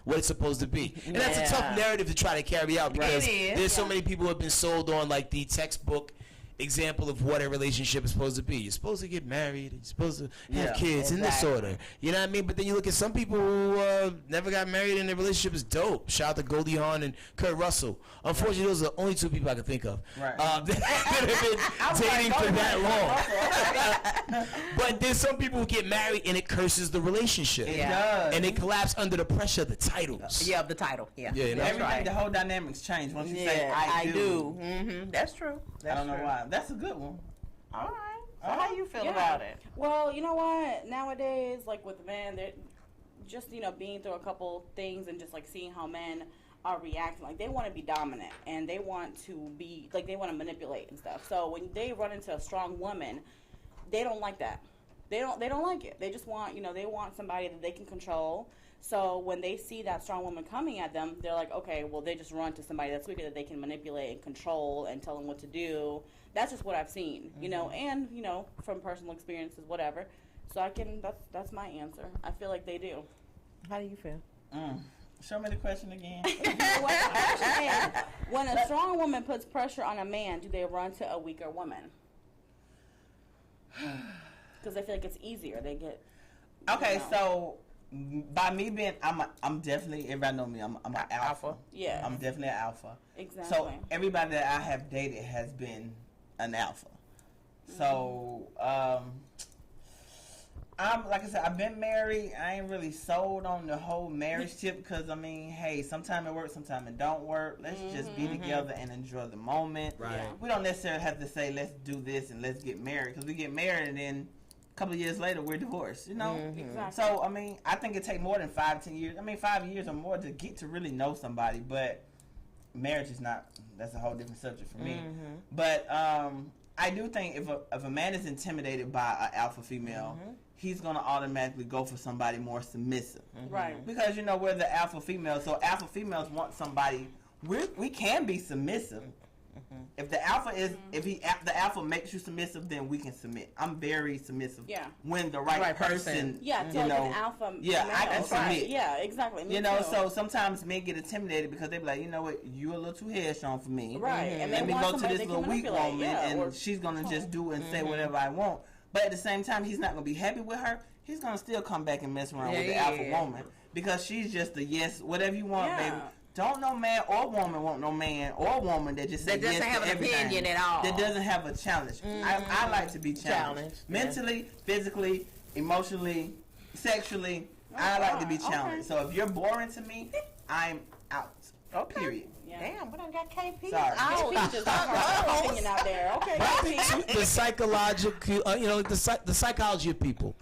what it's supposed to be. And that's a tough narrative to try to carry out because It is. there's so many people who have been sold on like the textbook example of what a relationship is supposed to be. You're supposed to get married, you're supposed to have Yeah, kids in this exactly. order. You know what I mean? But then you look at some people who never got married and their relationship is dope. Shout out to Goldie Hawn and Kurt Russell. Unfortunately, those are the only two people I can think of Right. that have been dating for that long. But there's some people who get married and it curses the relationship. It Yeah. does. And they collapse under the pressure of the titles. Yeah, the title. Yeah. Yeah, you know? Everything, right. the whole dynamics change once you say Yeah, I do. Mm-hmm. That's true. That's I don't know true. why. That's a good one. All right. So how you feel Yeah. about it? Well, you know what? Nowadays, like with men, they're just being through a couple things and just like seeing how men are reacting. Like they want to be dominant and they want to be like they want to manipulate and stuff. So when they run into a strong woman, they don't like that. They don't like it. They just want they want somebody that they can control. So when they see that strong woman coming at them, they're like, okay, well, they just run to somebody that's weaker that they can manipulate and control and tell them what to do. That's just what I've seen, and from personal experiences, whatever. So that's my answer. I feel like they do. How do you feel? Show me the question again. You know what? The question is, when a strong woman puts pressure on a man, do they run to a weaker woman? Because I feel like it's easier. They get Okay, so by me being, I'm definitely, everybody know me, I'm an alpha. Alpha. Yeah. I'm definitely an alpha. Exactly. So everybody that I have dated has been an alpha. So, I'm like I said, I've been married. I ain't really sold on the whole marriage tip because hey, sometime it works, sometime it don't work. Let's just be together and enjoy the moment. Right. Yeah. We don't necessarily have to say let's do this and let's get married because we get married and then a couple of years later we're divorced. Exactly. So I think it takes more than 5-10 years. 5 years or more to get to really know somebody, but marriage is not. That's a whole different subject for me. But I do think if a man is intimidated by an alpha female, he's gonna automatically go for somebody more submissive. Right. Because we're the alpha female, so alpha females want somebody. We can be submissive, If the alpha is, the alpha makes you submissive, then we can submit. I'm very submissive. Yeah. When the right person, yeah, to you like know, an alpha. yeah, male. I can submit. Yeah, exactly. Me You know, too. so sometimes men get intimidated because they be like, you know what, you a little too headstrong for me. Right, and Let they me want go to somebody this they little can weak manipulate, woman, yeah, and or she's gonna just do and say whatever I want. But at the same time, he's not gonna be happy with her. He's gonna still come back and mess around with the alpha woman because she's just a yes, whatever you want, baby. Don't no man or woman want no man or woman that just That doesn't yes have to an everything. opinion at all. That doesn't have a challenge. I like to be challenged. Mentally, physically, emotionally, sexually. I like to be challenged. So if you're boring to me, I'm out. Period. Damn, we done got KP. Sorry. KP just got her opinion out there. Okay, But I think KP. too, the psychological, the psychology of people.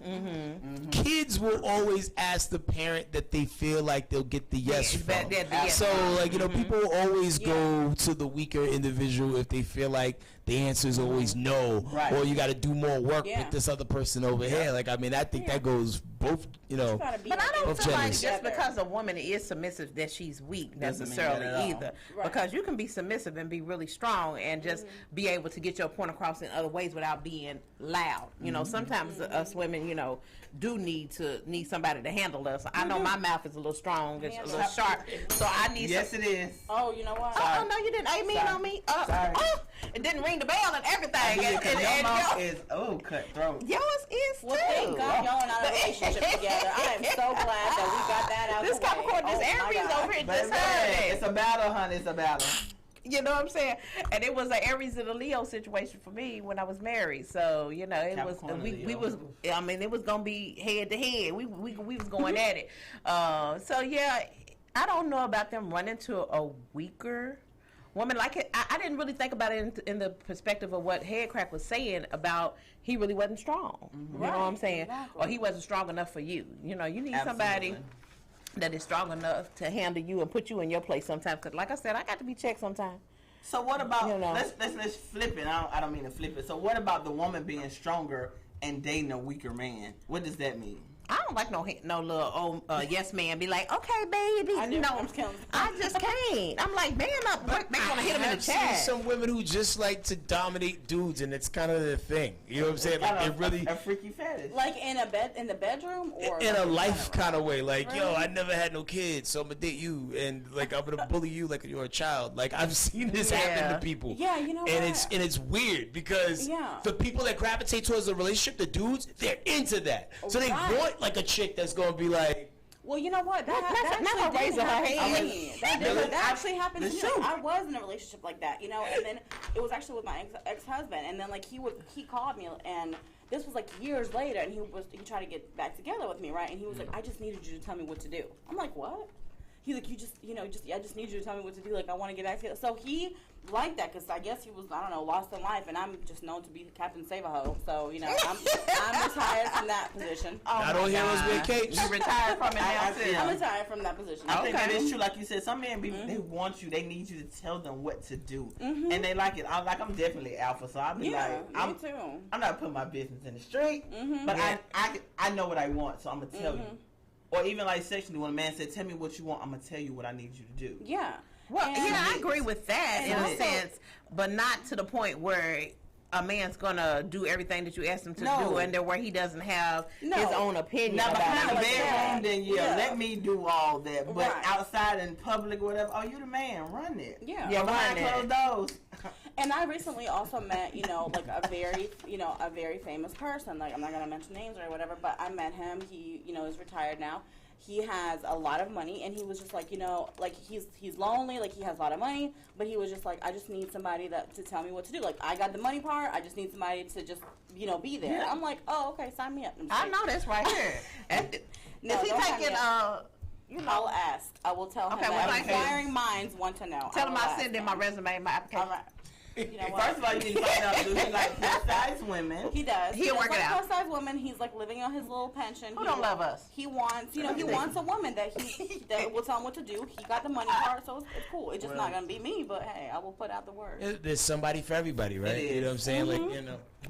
Kids will always ask the parent that they feel like they'll get the yes from. So, like, people will always go to the weaker individual if they feel like the answer is always no, or you got to do more work with this other person over here. Like, I mean, I think that goes both, But I don't both feel like genders. just because a woman is submissive that she's weak necessarily either. Because you can be submissive and be really strong and just be able to get your point across in other ways without being loud. Sometimes us women, do need somebody to handle us. I know my mouth is a little strong, it's a little sharp, so I need. Yes, it is. Oh, you know what? Oh no, you didn't amen on me. It didn't ring the bell and everything. Your mouth is cutthroat. Yours is Well, too. thank God y'all are not in a relationship together. I am so glad that we got that out This of the way. Capricorn, this Oh, my Aries God. over here Baby, just heard it. it's a battle, honey. It's a battle. You know what I'm saying? And it was an Aries and a Leo situation for me when I was married. So, it Capricorn was and we Leo. was it was gonna be head to head. We was going at it. So yeah, I don't know about them running to a weaker woman. Like I didn't really think about it in the perspective of what HeadKrack was saying about he really wasn't strong. You know what I'm saying? Exactly. Or he wasn't strong enough for you. You need somebody that is strong enough to handle you and put you in your place sometimes. Because like I said, I got to be checked sometimes. So what about let's flip it. I don't mean to flip it. So what about the woman being stronger and dating a weaker man? What does that mean? I don't like no little old yes man be like, okay, baby. I just can't. I'm like, man up. They want to hit him in the I've seen chat. some women who just like to dominate dudes, and it's kind of their thing. You know what I'm saying? Like, they really a freaky fetish. Like in the bedroom, or in a life kind of way. Like, yo, I never had no kids, so I'm gonna date you, and like I'm gonna bully you like you're a child. Like, I've seen this happen to people. Yeah, you know and what? it's weird because the people that gravitate towards the relationship, the dudes, they're into that. So they want like a chick that's gonna be like. Well, you know what? Not That her raising her hand. that actually happened to me. Like, I was in a relationship like that, and then it was actually with my ex-husband, and then like he called me, and this was like years later, and he tried to get back together with me, right? And he was like, I just needed you to tell me what to do. I'm like, what? He's like, I just need you to tell me what to do. Like, I want to get back together. So he liked that because I guess he was, lost in life, and I'm just known to be Captain Save-A-Ho. So, I'm retired from that position. I don't hear us with capes. You retired from it now too. I'm retired from that position. I think that is true. Like you said, some men they want you. They need you to tell them what to do, and they like it. I'm definitely alpha, so I'll be like, me too. I'm not putting my business in the street, but I know what I want, so I'm gonna tell you. Or even like sexually, when a man said, "Tell me what you want," I'm gonna tell you what I need you to do. Yeah. Well, I agree with that in a sense, but not to the point where a man's gonna do everything that you ask him to do, and then where he doesn't have his own opinion. Now behind the about bedroom, then let me do all that. But outside in public, whatever, you the man, run it. Yeah. Behind closed doors. And I recently also met, like a very famous person. Like, I'm not gonna mention names or whatever, but I met him. He, is retired now. He has a lot of money, and he was just like, like he's lonely, like he has a lot of money, but he was just like, I just need somebody to tell me what to do. Like, I got the money part, I just need somebody to just, be there. Yeah. I'm like, oh, okay, sign me up. I know that's right here. No, is he taking I'll ask. I will tell him that inquiring minds want to know. Tell him I send in my resume, my application. All right. You know what? First of all, you need to find out, do he like plus-size women? He does. He'll work it out. Plus-size women. He's like living on his little pension. Who don't love us? He wants, he wants a woman that will tell him what to do. He got the money part, so it's cool. It's just not gonna be me, but hey, I will put out the word. There's somebody for everybody, right? You know what I'm saying? Like,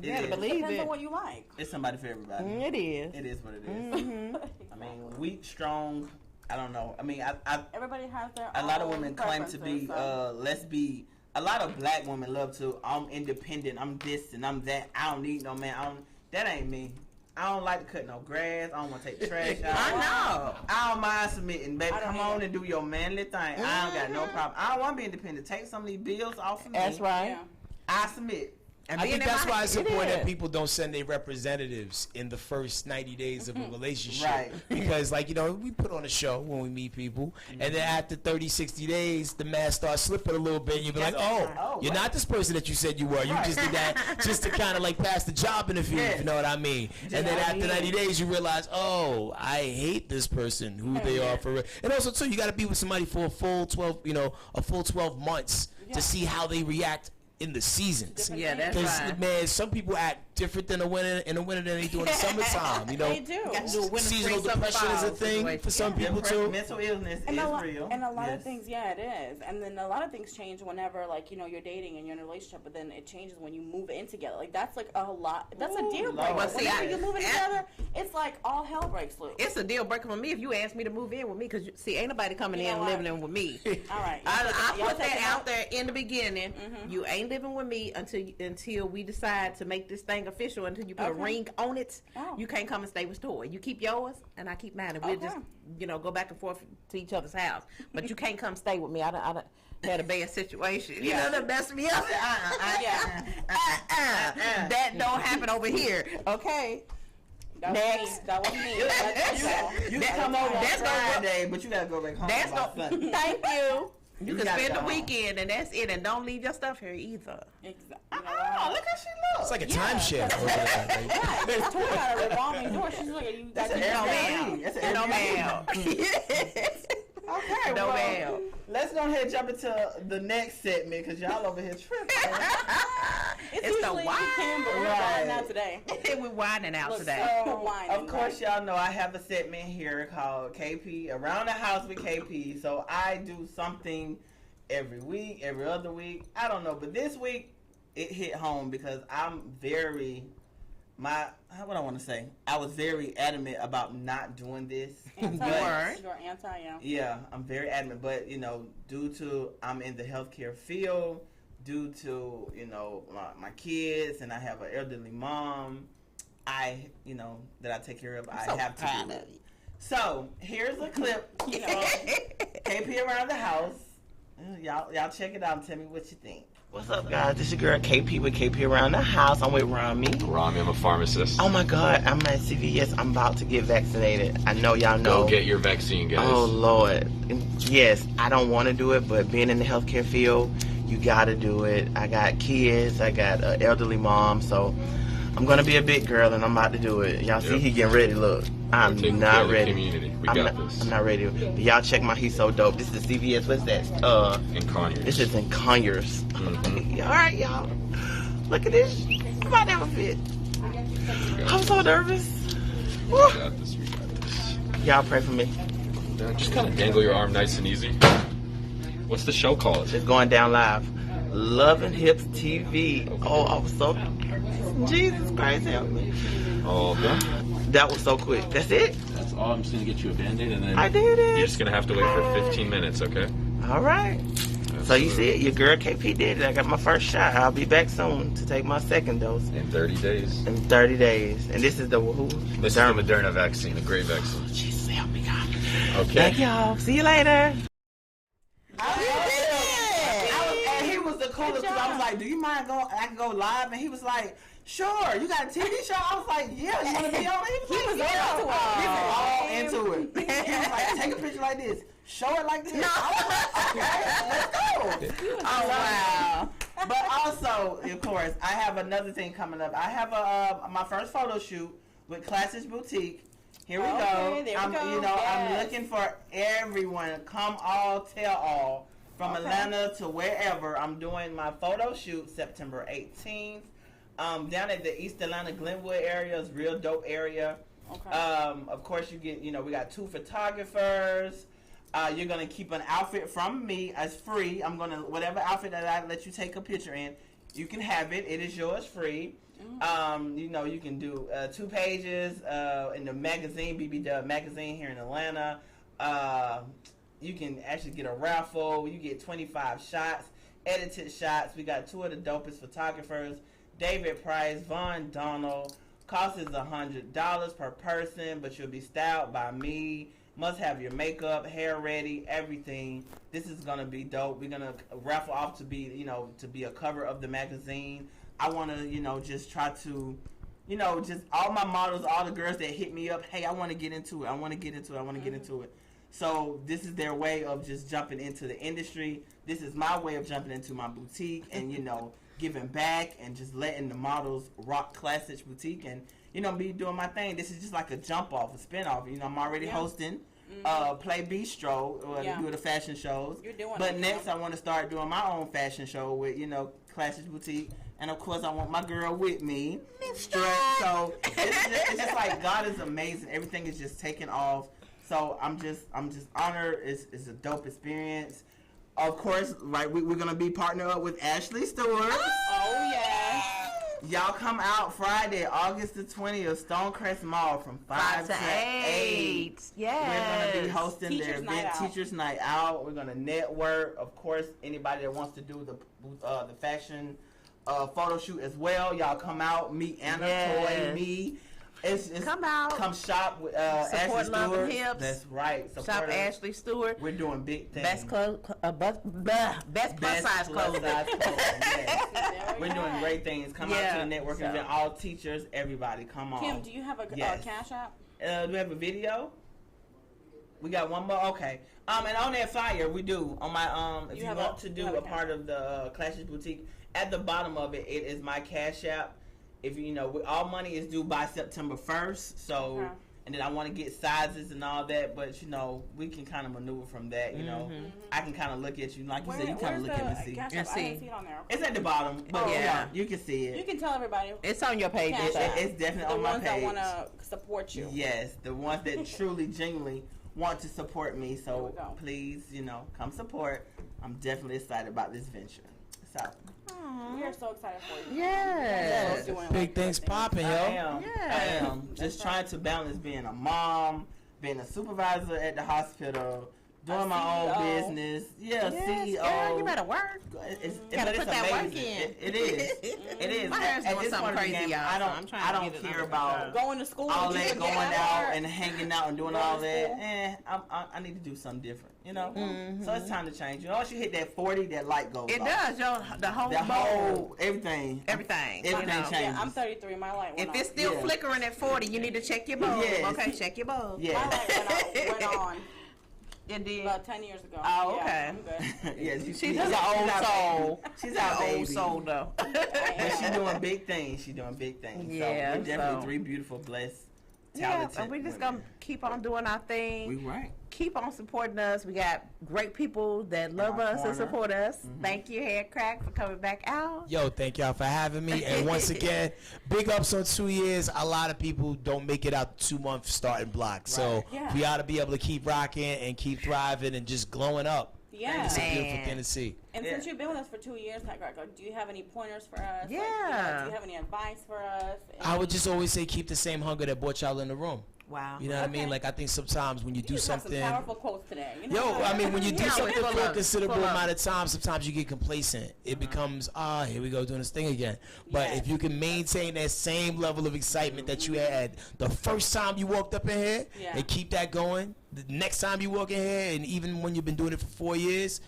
You gotta believe Depends it. on what you like. It's somebody for everybody. It is. It is what it is. I mean, weak, strong. I don't know. I mean, Everybody has their a lot of own women claim to be preferences, so. let's be a lot of black women love to, I'm independent, I'm this and I'm that, I don't need no man. That ain't me. I don't like to cut no grass. I don't want to take the trash out. I know. I don't mind submitting. Baby, I don't come either. on and do your manly thing. I don't got no problem. I don't want to be independent. Take some of these bills off of me. That's right. Yeah. I submit. And I being think in that's my- why it's it important that is. people don't send their representatives in the first 90 days of a relationship. Right. Because, like, you know, we put on a show when we meet people, and then after 30, 60 days, the mask starts slipping a little bit, and you'll be like, oh, you're not this person that you said you were. You just did that just to kind of, like, pass the job interview, if you know what I mean. And then after 90 days, you realize, oh, I hate this person, who they are for real. And also, too, you got to be with somebody for a full 12 months to see how they react in the seasons. Yeah, that's Because, right. man, some people act different in the winter than they do in the summertime. You know, They do. Got to do a winter, seasonal spring, summer, depression is a fall thing situation. for some people too. Mental illness And is a lot, real. and a lot Yes. of things, yeah, it is. And then a lot of things change whenever, like, you know, you're dating and you're in a relationship, but then it changes when you move in together. Like, that's like a lot. That's a deal Lord. breaker. Well, see, Whenever I- you move in I- together, it's like all hell breaks loose. It's a deal breaker for me if you ask me to move in with me, because see, ain't nobody coming You in know and what? living in with me. All right. I Y'all put that taking out there in the beginning. Mm-hmm. You ain't living with me until we decide to make this thing official. Until you put a Okay. ring on it, Oh. you can't come and stay with Story. You keep yours, and I keep mine, and we'll Okay. just go back and forth to each other's house. But you can't come stay with me. I done had a bad situation. You know that messed me up. Yeah. That don't happen over here. Okay. That Next. was me. That was me. That's all. You can come over on That's gonna- Friday, but you gotta go back home That's by no. Sunday. Thank you. You can gotta spend the go home. weekend, and that's it. And don't leave your stuff here either. Exactly. Oh, look how she looks. It's like a timeshare over there. Like, Yeah, it's Tori got a revolving door. She's like, you That's got an to Airbnb. That's an No, Airbnb. ma'am. Okay, No, well, ma'am. let's go ahead and jump into the next segment because y'all over here tripping. It's the usually wine. you can, but we're Right. going out today. We're winding out Look, today. so whining, Of course, right? y'all know I have a segment here called KP Around the House with KP. So I do something every week, every other week. I don't know, but this week it hit home because I'm what I want to say. I was very adamant about not doing this. Anti, Word. you're anti, yeah. Yeah, I'm very adamant, but due to I'm in the healthcare field, due to my kids, and I have an elderly mom, that I take care of, I so have to proud do of it. you. So here's a clip from KP Around the House. Y'all check it out and tell me what you think. What's up, guys? This is your girl KP with KP Around the House. I'm with Rami. Rami, I'm a pharmacist. Oh my God, I'm at CVS. I'm about to get vaccinated. I know y'all know. Go get your vaccine, guys. Oh Lord, yes, I don't want to do it, but being in the healthcare field, you gotta do it. I got kids, I got an elderly mom, so I'm gonna be a big girl and I'm about to do it. Y'all see, Yep. he getting ready. Look, I'm Taking care not of the ready. community. We I'm got not, this. I'm not ready. But y'all check my He's So Dope. This is CVS. What's that? In Conyers. This is in Conyers. Mhm. All right, y'all. Look at this. I'm about to have a fit. I'm so nervous. We Woo. got this. We got this. Y'all pray for me. Just kind of dangle your arm nice and easy. What's the show called? It's going down live. Love and Hips TV. Oh, I was so... Jesus Christ, help me. Oh, yeah. That was so quick. That's it? That's all. I'm just gonna get you a Band-Aid and then I did You're it. just going to have to wait for 15 minutes, okay? All right. So you see it. Your girl KP did it. I got my first shot. I'll be back soon to take my second dose In 30 days. in 30 days. And this is the who? This is the Moderna vaccine, a great vaccine. Jesus, help me, God. Okay. Thank y'all. See you later. And he was the coolest because I was like, do you mind going? I can go live. And he was like, sure. You got a TV show? I was like, yeah. You want to be on it? He was all into it. He was like, take a picture like this. Show it like this. I was like, okay, let's go. Oh wow. But also, of course, I have another thing coming up. I have my first photo shoot with Classics Boutique. Here we Okay, go. there we I'm, go. I'm Yes. looking for everyone. Come all, tell all. From Okay. Atlanta to wherever. I'm doing my photo shoot September 18th. Down at the East Atlanta Glenwood area. It's a real dope area. Okay. Of course, you get, we got 2 photographers. You're going to keep an outfit from me as free. I'm going to, whatever outfit that I let you take a picture in, you can have it. It is yours free. You can do 2 pages in the magazine, BB Dub magazine here in Atlanta. You can actually get a raffle. You get 25 shots. edited shots. We got 2 of the dopest photographers, David Price, Von Donald. Cost is $100 per person, but you'll be styled by me. Must have your makeup, hair ready, everything. This is gonna be dope. We're gonna raffle off to be, to be a cover of the magazine. I wanna, just try to, just all my models, all the girls that hit me up, hey, I wanna get into it. I wanna get into it. I wanna get into it. So this is their way of just jumping into the industry. This is my way of jumping into my boutique and, giving back and just letting the models rock Classic Boutique and, be doing my thing. This is just like a jump off, a spin off. I'm already hosting Play Bistro, do the fashion shows. You're doing but it, next I want to start doing my own fashion show with, Classic Boutique. And of course I want my girl with me. So it's just like God is amazing. Everything is just taking off. So I'm just honored. It's a dope experience. Of course, right, we're gonna be partnered up with Ashley Stewart. Oh yeah. Y'all come out Friday, August the 20th, Stonecrest Mall from 5 to 8. Yes. We're gonna be hosting their Teachers' Night event, Out. Teachers Night Out. We're gonna network. Of course, anybody that wants to do the fashion photo shoot as well. Y'all come out, meet Anna, Toy, me. It's Come out. Come shop with Ashley Support Love Stewart. and Hips. That's right. Shop Support us. Ashley Stewart. We're doing big things. Best plus size clothing. Yes. We're doing great things. Come out to the networking event. All teachers, everybody, come on. Kim, do you have a Yes. cash app? Do we have a video? We got one more. Okay. And on that flyer, we do on my if you want to do a part of the Classic Boutique, at the bottom of it, it is my cash app. If all money is due by September 1st, so and then I want to get sizes and all that, but we can kind of maneuver from that. I can kind of look at you, like you said, you kind of look at me and see. Cash app? I didn't see it on there. It's at the bottom, but you can see it. You can tell everybody. It's on your page. Cash App. It's definitely on my page. The ones that want to support you. Yes, the ones that truly, genuinely want to support me. So please, come support. I'm definitely excited about this venture. So. We are so excited for you. Yes. Big things popping, yo. I am. Just trying to balance being a mom, being a supervisor at the hospital, doing my own business. CEO. Girl, you better work. Gotta put that work in. It is. It is. My hair's doing something crazy, y'all. I don't care about going to school. all that going out and hanging out and doing all that. I need to do something different. So it's time to change. Once you hit that 40, that light goes off. It does, yo. The whole everything. Everything changes. Yeah, I'm 33. My light went If it's still flickering at 40, you need to check your bulb. Yes. Okay, check your bulb. Yeah. My light went on. It did. About 10 years ago. Oh, Yeah, okay. I'm good. Yes, She's an old soul. She's our Old baby. soul, though. But she's doing big things. She's doing big things. Yeah, So we're definitely so- 3 beautiful, blessed, Yeah, talented and we're just women. gonna keep on doing our thing. We right. Keep on supporting us. We got great people that love our us and corner. support us. Thank you, HeadKrack, for coming back out. Yo, thank y'all for having me. And once again, big ups on 2 years. A lot of people don't make it out the 2-month starting block. So Yeah. we ought to be able to keep rocking and keep thriving and just glowing up. Yeah. It's a Man. beautiful thing to see. And since you've been with us for 2 years, HeadKrack, do you have any pointers for us? Like, Yeah. do you have any advice for us? I would just always say keep the same hunger that brought y'all in the room. Wow. You know what I mean? Like, I think sometimes when you do just have something... some powerful quotes today. Yo, I mean, when you do Yeah, something full for a of- considerable full of- amount of time, sometimes you get complacent. It becomes, here we go doing this thing again. But Yes. if you can maintain that same level of excitement that you had the first time you walked up in here and keep that going, the next time you walk in here, and even when you've been doing it for 4 years,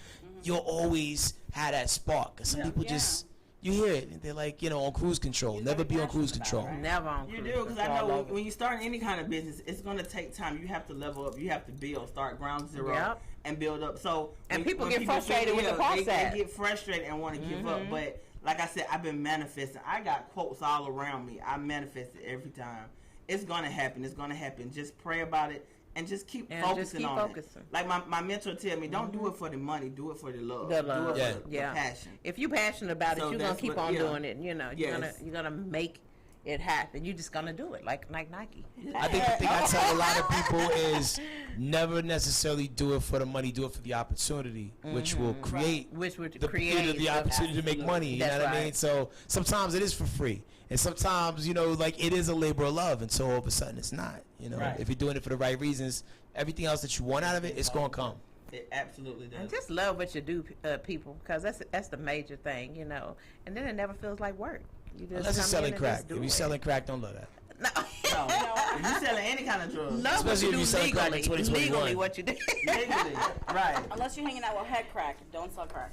you'll always have that spark. 'Cause some people just, you hear it, and they're like, on cruise control. Never be on cruise control. Never on You cruise do, because I control. know when you start any kind of business, it's going to take time. You have to level up. You have to build, start ground zero, Yep. and build up. So And when- people when get frustrated with the process. They get frustrated and want to give up. But like I said, I've been manifesting. I got quotes all around me. I manifest it every time. It's going to happen. It's going to happen. Just pray about it. And just keep focusing on it. Like my mentor tell me, don't do it for the money, do it for the love. The love. Do it for the Yeah. passion. If you're passionate about So it, you're gonna that's keep what- on yeah. doing it. You're Yes. gonna make it happen. You're just gonna do it like Nike. I think the thing I tell a lot of people is never necessarily do it for the money, do it for the opportunity, which will create Which would the create the opportunity to make money. You That's know what I right. mean? So sometimes it is for free. And sometimes, like it is a labor of love until all of a sudden it's not. Right. If you're doing it for the right reasons, everything else that you want out of it, it's going to come. It absolutely does. And just love what you do, people, because that's the major thing, you know. And then it never feels like work. You just Unless you're come selling in and crack. just do If you're it. selling crack, don't love that. No. If you're selling any kind of drugs, Love Especially what if you you sell do crack in legally. 2021. Legally, what you do. legally, right? Unless you're hanging out with HeadKrack, don't sell crack.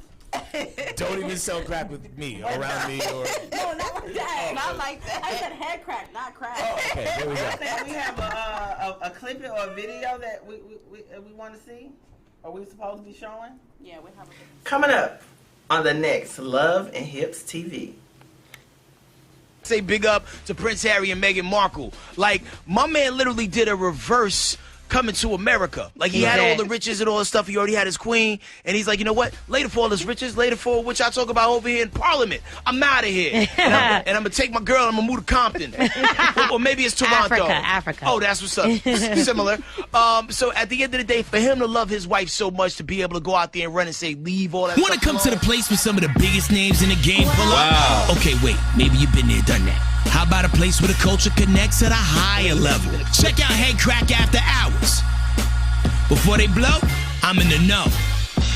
Don't even sell crack with me, around me, or... No, not like that. Not like that. I said HeadKrack, not crack. Okay, there we go. We have a clip or a video that we want to see. Are we supposed to be showing? Yeah, we have a Coming up on the next Love and Hips TV. Say big up to Prince Harry and Meghan Markle. Like, my man literally did a reverse Coming to America. Like, he had all the riches and all the stuff. He already had his queen. And he's like, you know what? Later for all his riches, later for what y'all talk about over here in Parliament. I'm out of here. And I'm going to take my girl and I'm going to move to Compton. Or maybe it's Toronto. Africa. Oh, that's what's up. Similar. So at the end of the day, for him to love his wife so much, to be able to go out there and run and say, leave all that Want to stuff come to the alone. place where some of the biggest names in the game pull up? Okay, wait. Maybe you've been there, done that. How about a place where the culture connects at a higher level? Check out HeadKrack After Hours. Before they blow, I'm in the know.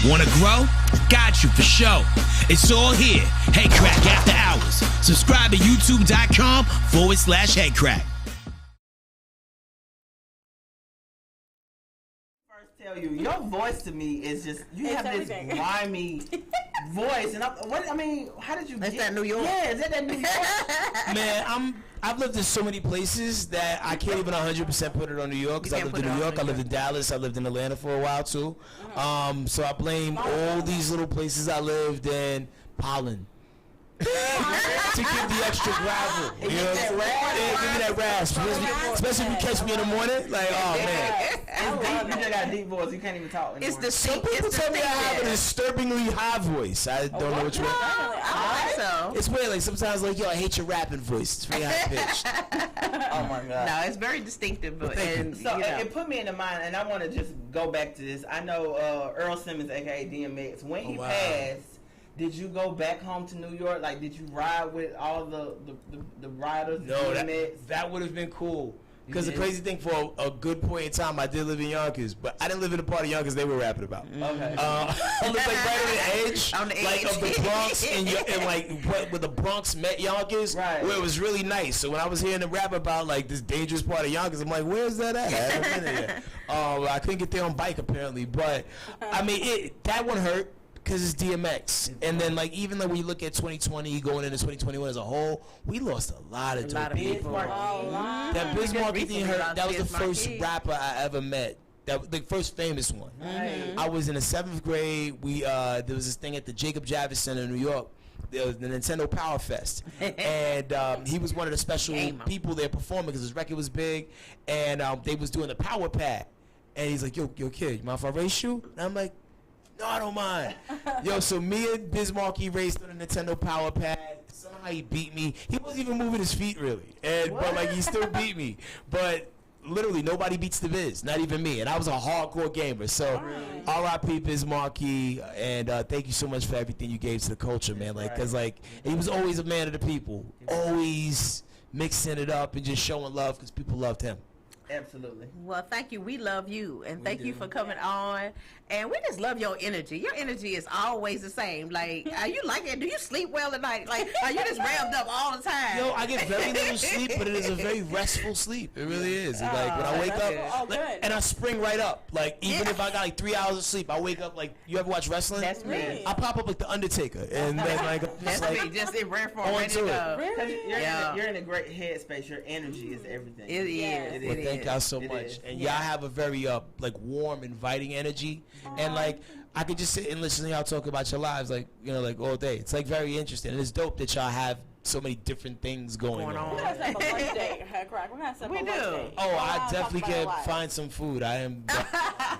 Wanna grow? Got you for sure. It's all here. HeadKrack After Hours. Subscribe to youtube.com/HeadKrack. Tell you, your voice to me is just, you It's have everything. this grimy voice, and how did you It's get that New York. Yeah, is that New York? Man, I've lived in so many places that I can't even 100% put it on New York. Because I You can't lived in put it New on York, New I lived in Dallas, I lived in Atlanta for a while too. So I blame all these little places I lived in pollen. To give the extra gravel. You know what I'm saying? Yeah, give me that rasp. Especially if you catch me in the morning. Like, oh man. You just got a deep voice, you can't even talk anymore. It's the Some seat. people It's the tell me I have a thing. disturbingly high voice. I don't know which one. I think so. It's weird. Like sometimes, like, yo, I hate your rapping voice. It's very high pitched. Oh my God. No, it's very distinctive, but and So you know. it put me in the mind, and I want to just go back to this. I know Earl Simmons, aka DMX, when he passed, did you go back home to New York? Like, did you ride with all the riders? No, DMX? that would have been cool. Because the crazy thing, for a good point in time, I did live in Yonkers, but I didn't live in the part of Yonkers they were rapping about. Okay. I lived like right on the edge, On the like edge. of the Bronx, and like where the Bronx met Yonkers, Right. where it was really nice. So when I was hearing them rap about like this dangerous part of Yonkers, I'm like, where's that at? I haven't been there yet. I couldn't get there on bike apparently, but I mean, that one hurt. Because it's DMX. And then, like, even though we look at 2020 going into 2021 as a whole, we lost a lot of dope people. That Biz Markie thing hurt. That was the first rapper I ever met. That the first famous one. I was in the 7th grade. There was this thing at the Jacob Javits Center in New York. There was the Nintendo Power Fest. And he was one of the special people there performing because his record was big. And they was doing the Power Pad. And he's like, yo, kid, you mind if I race you? And I'm like, no, I don't mind. Yo, so me and Biz Markie raced on the Nintendo Power Pad. Somehow he beat me. He wasn't even moving his feet really, but like he still beat me. But literally nobody beats the Biz, not even me. And I was a hardcore gamer. So R.I.P. Biz Markie, and thank you so much for everything you gave to the culture, man. Like, cause like he was always a man of the people, always mixing it up and just showing love because people loved him. Absolutely. Well, thank you. We love you, and thank you for coming on. And we just love your energy. Your energy is always the same. Like, are you like it? Do you sleep well at night? Like, are you just revved up all the time? Yo, I get very little sleep, but it is a very restful sleep. It really is. Like when I wake up, and I spring right up. Like even if I got like 3 hours of sleep, I wake up like, you ever watch wrestling? That's me. I pop up like the Undertaker, and then like I'm just That's like me. Just in rare form, on ready to to it. go. You're in a great headspace. Your energy is everything. It is. Well, thank y'all so It much, is. and y'all have a very like warm, inviting energy, and like I could just sit and listen to y'all talk about your lives, like like all day. It's like very interesting, and it's dope that y'all have so many different things going on. We're gonna set up a lunch date, HeadKrack. We're gonna set up a lunch date. Oh, We're I gonna definitely talk about our can lives. find some food. I am.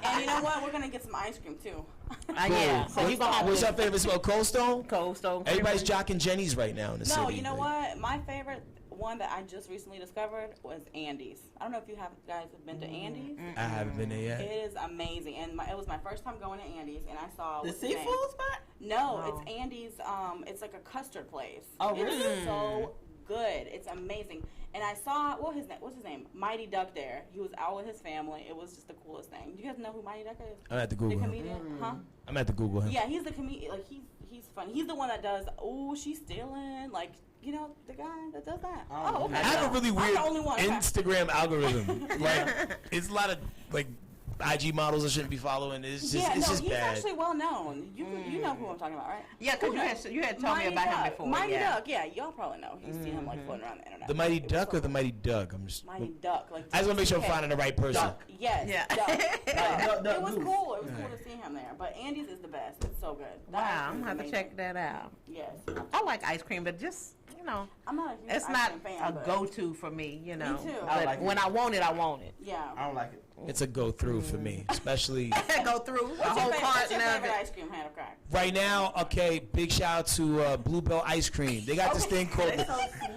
And you know what? We're gonna get some ice cream too. Yeah. So you gonna have What's to your favorite smell? Cold Stone? Cold Stone. Everybody's jocking Jenny's right now in the city. No, you know like- what? My favorite one that I just recently discovered was Andy's. I don't know if you guys have been to Andy's. I haven't been there yet. It is amazing, and it was my first time going to Andy's, and I saw The what's his name? seafood spot? No, it's Andy's. It's like a custard place. Oh, It's really? so good. It's amazing. And I saw what's his name? Mighty Duck there. He was out with his family. It was just the coolest thing. Do you guys know who Mighty Duck is? I'm at the The Google him. comedian, huh? I'm at the Google him. Yeah, he's the comedian. Like he's funny. He's the one that does. Oh, she's stealing. Like the guy that does that. Oh, okay. I have a really I'm weird the only one. Instagram algorithm. Like, it's a lot of like IG models I shouldn't be following. It's just he's bad. actually well known. You know who I'm talking about, right? Yeah, because you had told me about him before. Mighty yeah. Duck, yeah, y'all probably know. You see him like floating around the internet. The Mighty Duck or the Mighty Doug? I'm just. Mighty Duck, like. I just want to make sure I'm finding the right person. Duck. Yes. Yeah. Duck. It was cool. It was cool to see him there. But Andy's is the best. It's so good. Wow, I'm gonna have to check that out. Yes. I like ice cream, but just I'm not a huge it's ice not cream fan, a but go-to for me. Me too. But like when I want it, I want it. Yeah. I don't like it. It's a go through for me, especially Go through a What's whole your carton of favorite it. ice cream, HeadKrack? right now. Okay, big shout out to Bluebell Ice Cream. They got this thing called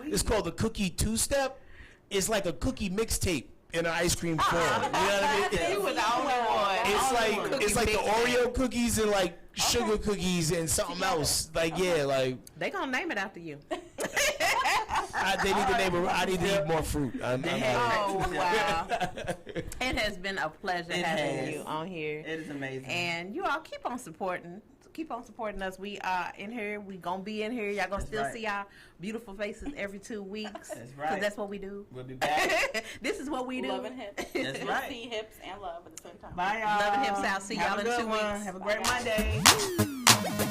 it's called the Cookie Two Step. It's like a cookie mixtape in an ice cream form. You know what I mean? You were the only one. It's like the Oreo cookies and like sugar cookies and something else. Like They gonna name it after you. they need to name it. I need to eat more fruit. I'm Oh wow! It has been a pleasure having has. you on here. It is amazing. And you all keep on supporting. Keep on supporting us. We are in here. We gonna be in here. Y'all gonna still right. see our beautiful faces every 2 weeks. That's right. 'Cause that's what we do. We'll be back. This is what we do. Love and hips. That's You'll right. see hips and love at the same time. Bye, y'all. Love and Hips out. See Have y'all a in good 2 one. weeks. Have a great Bye, guys. Monday.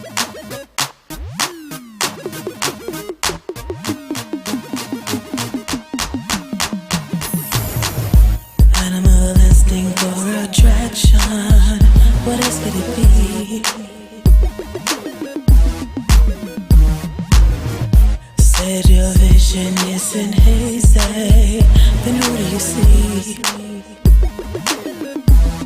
Animalistic for attraction. What else could it be? Said your vision isn't hazy. Then who do you see?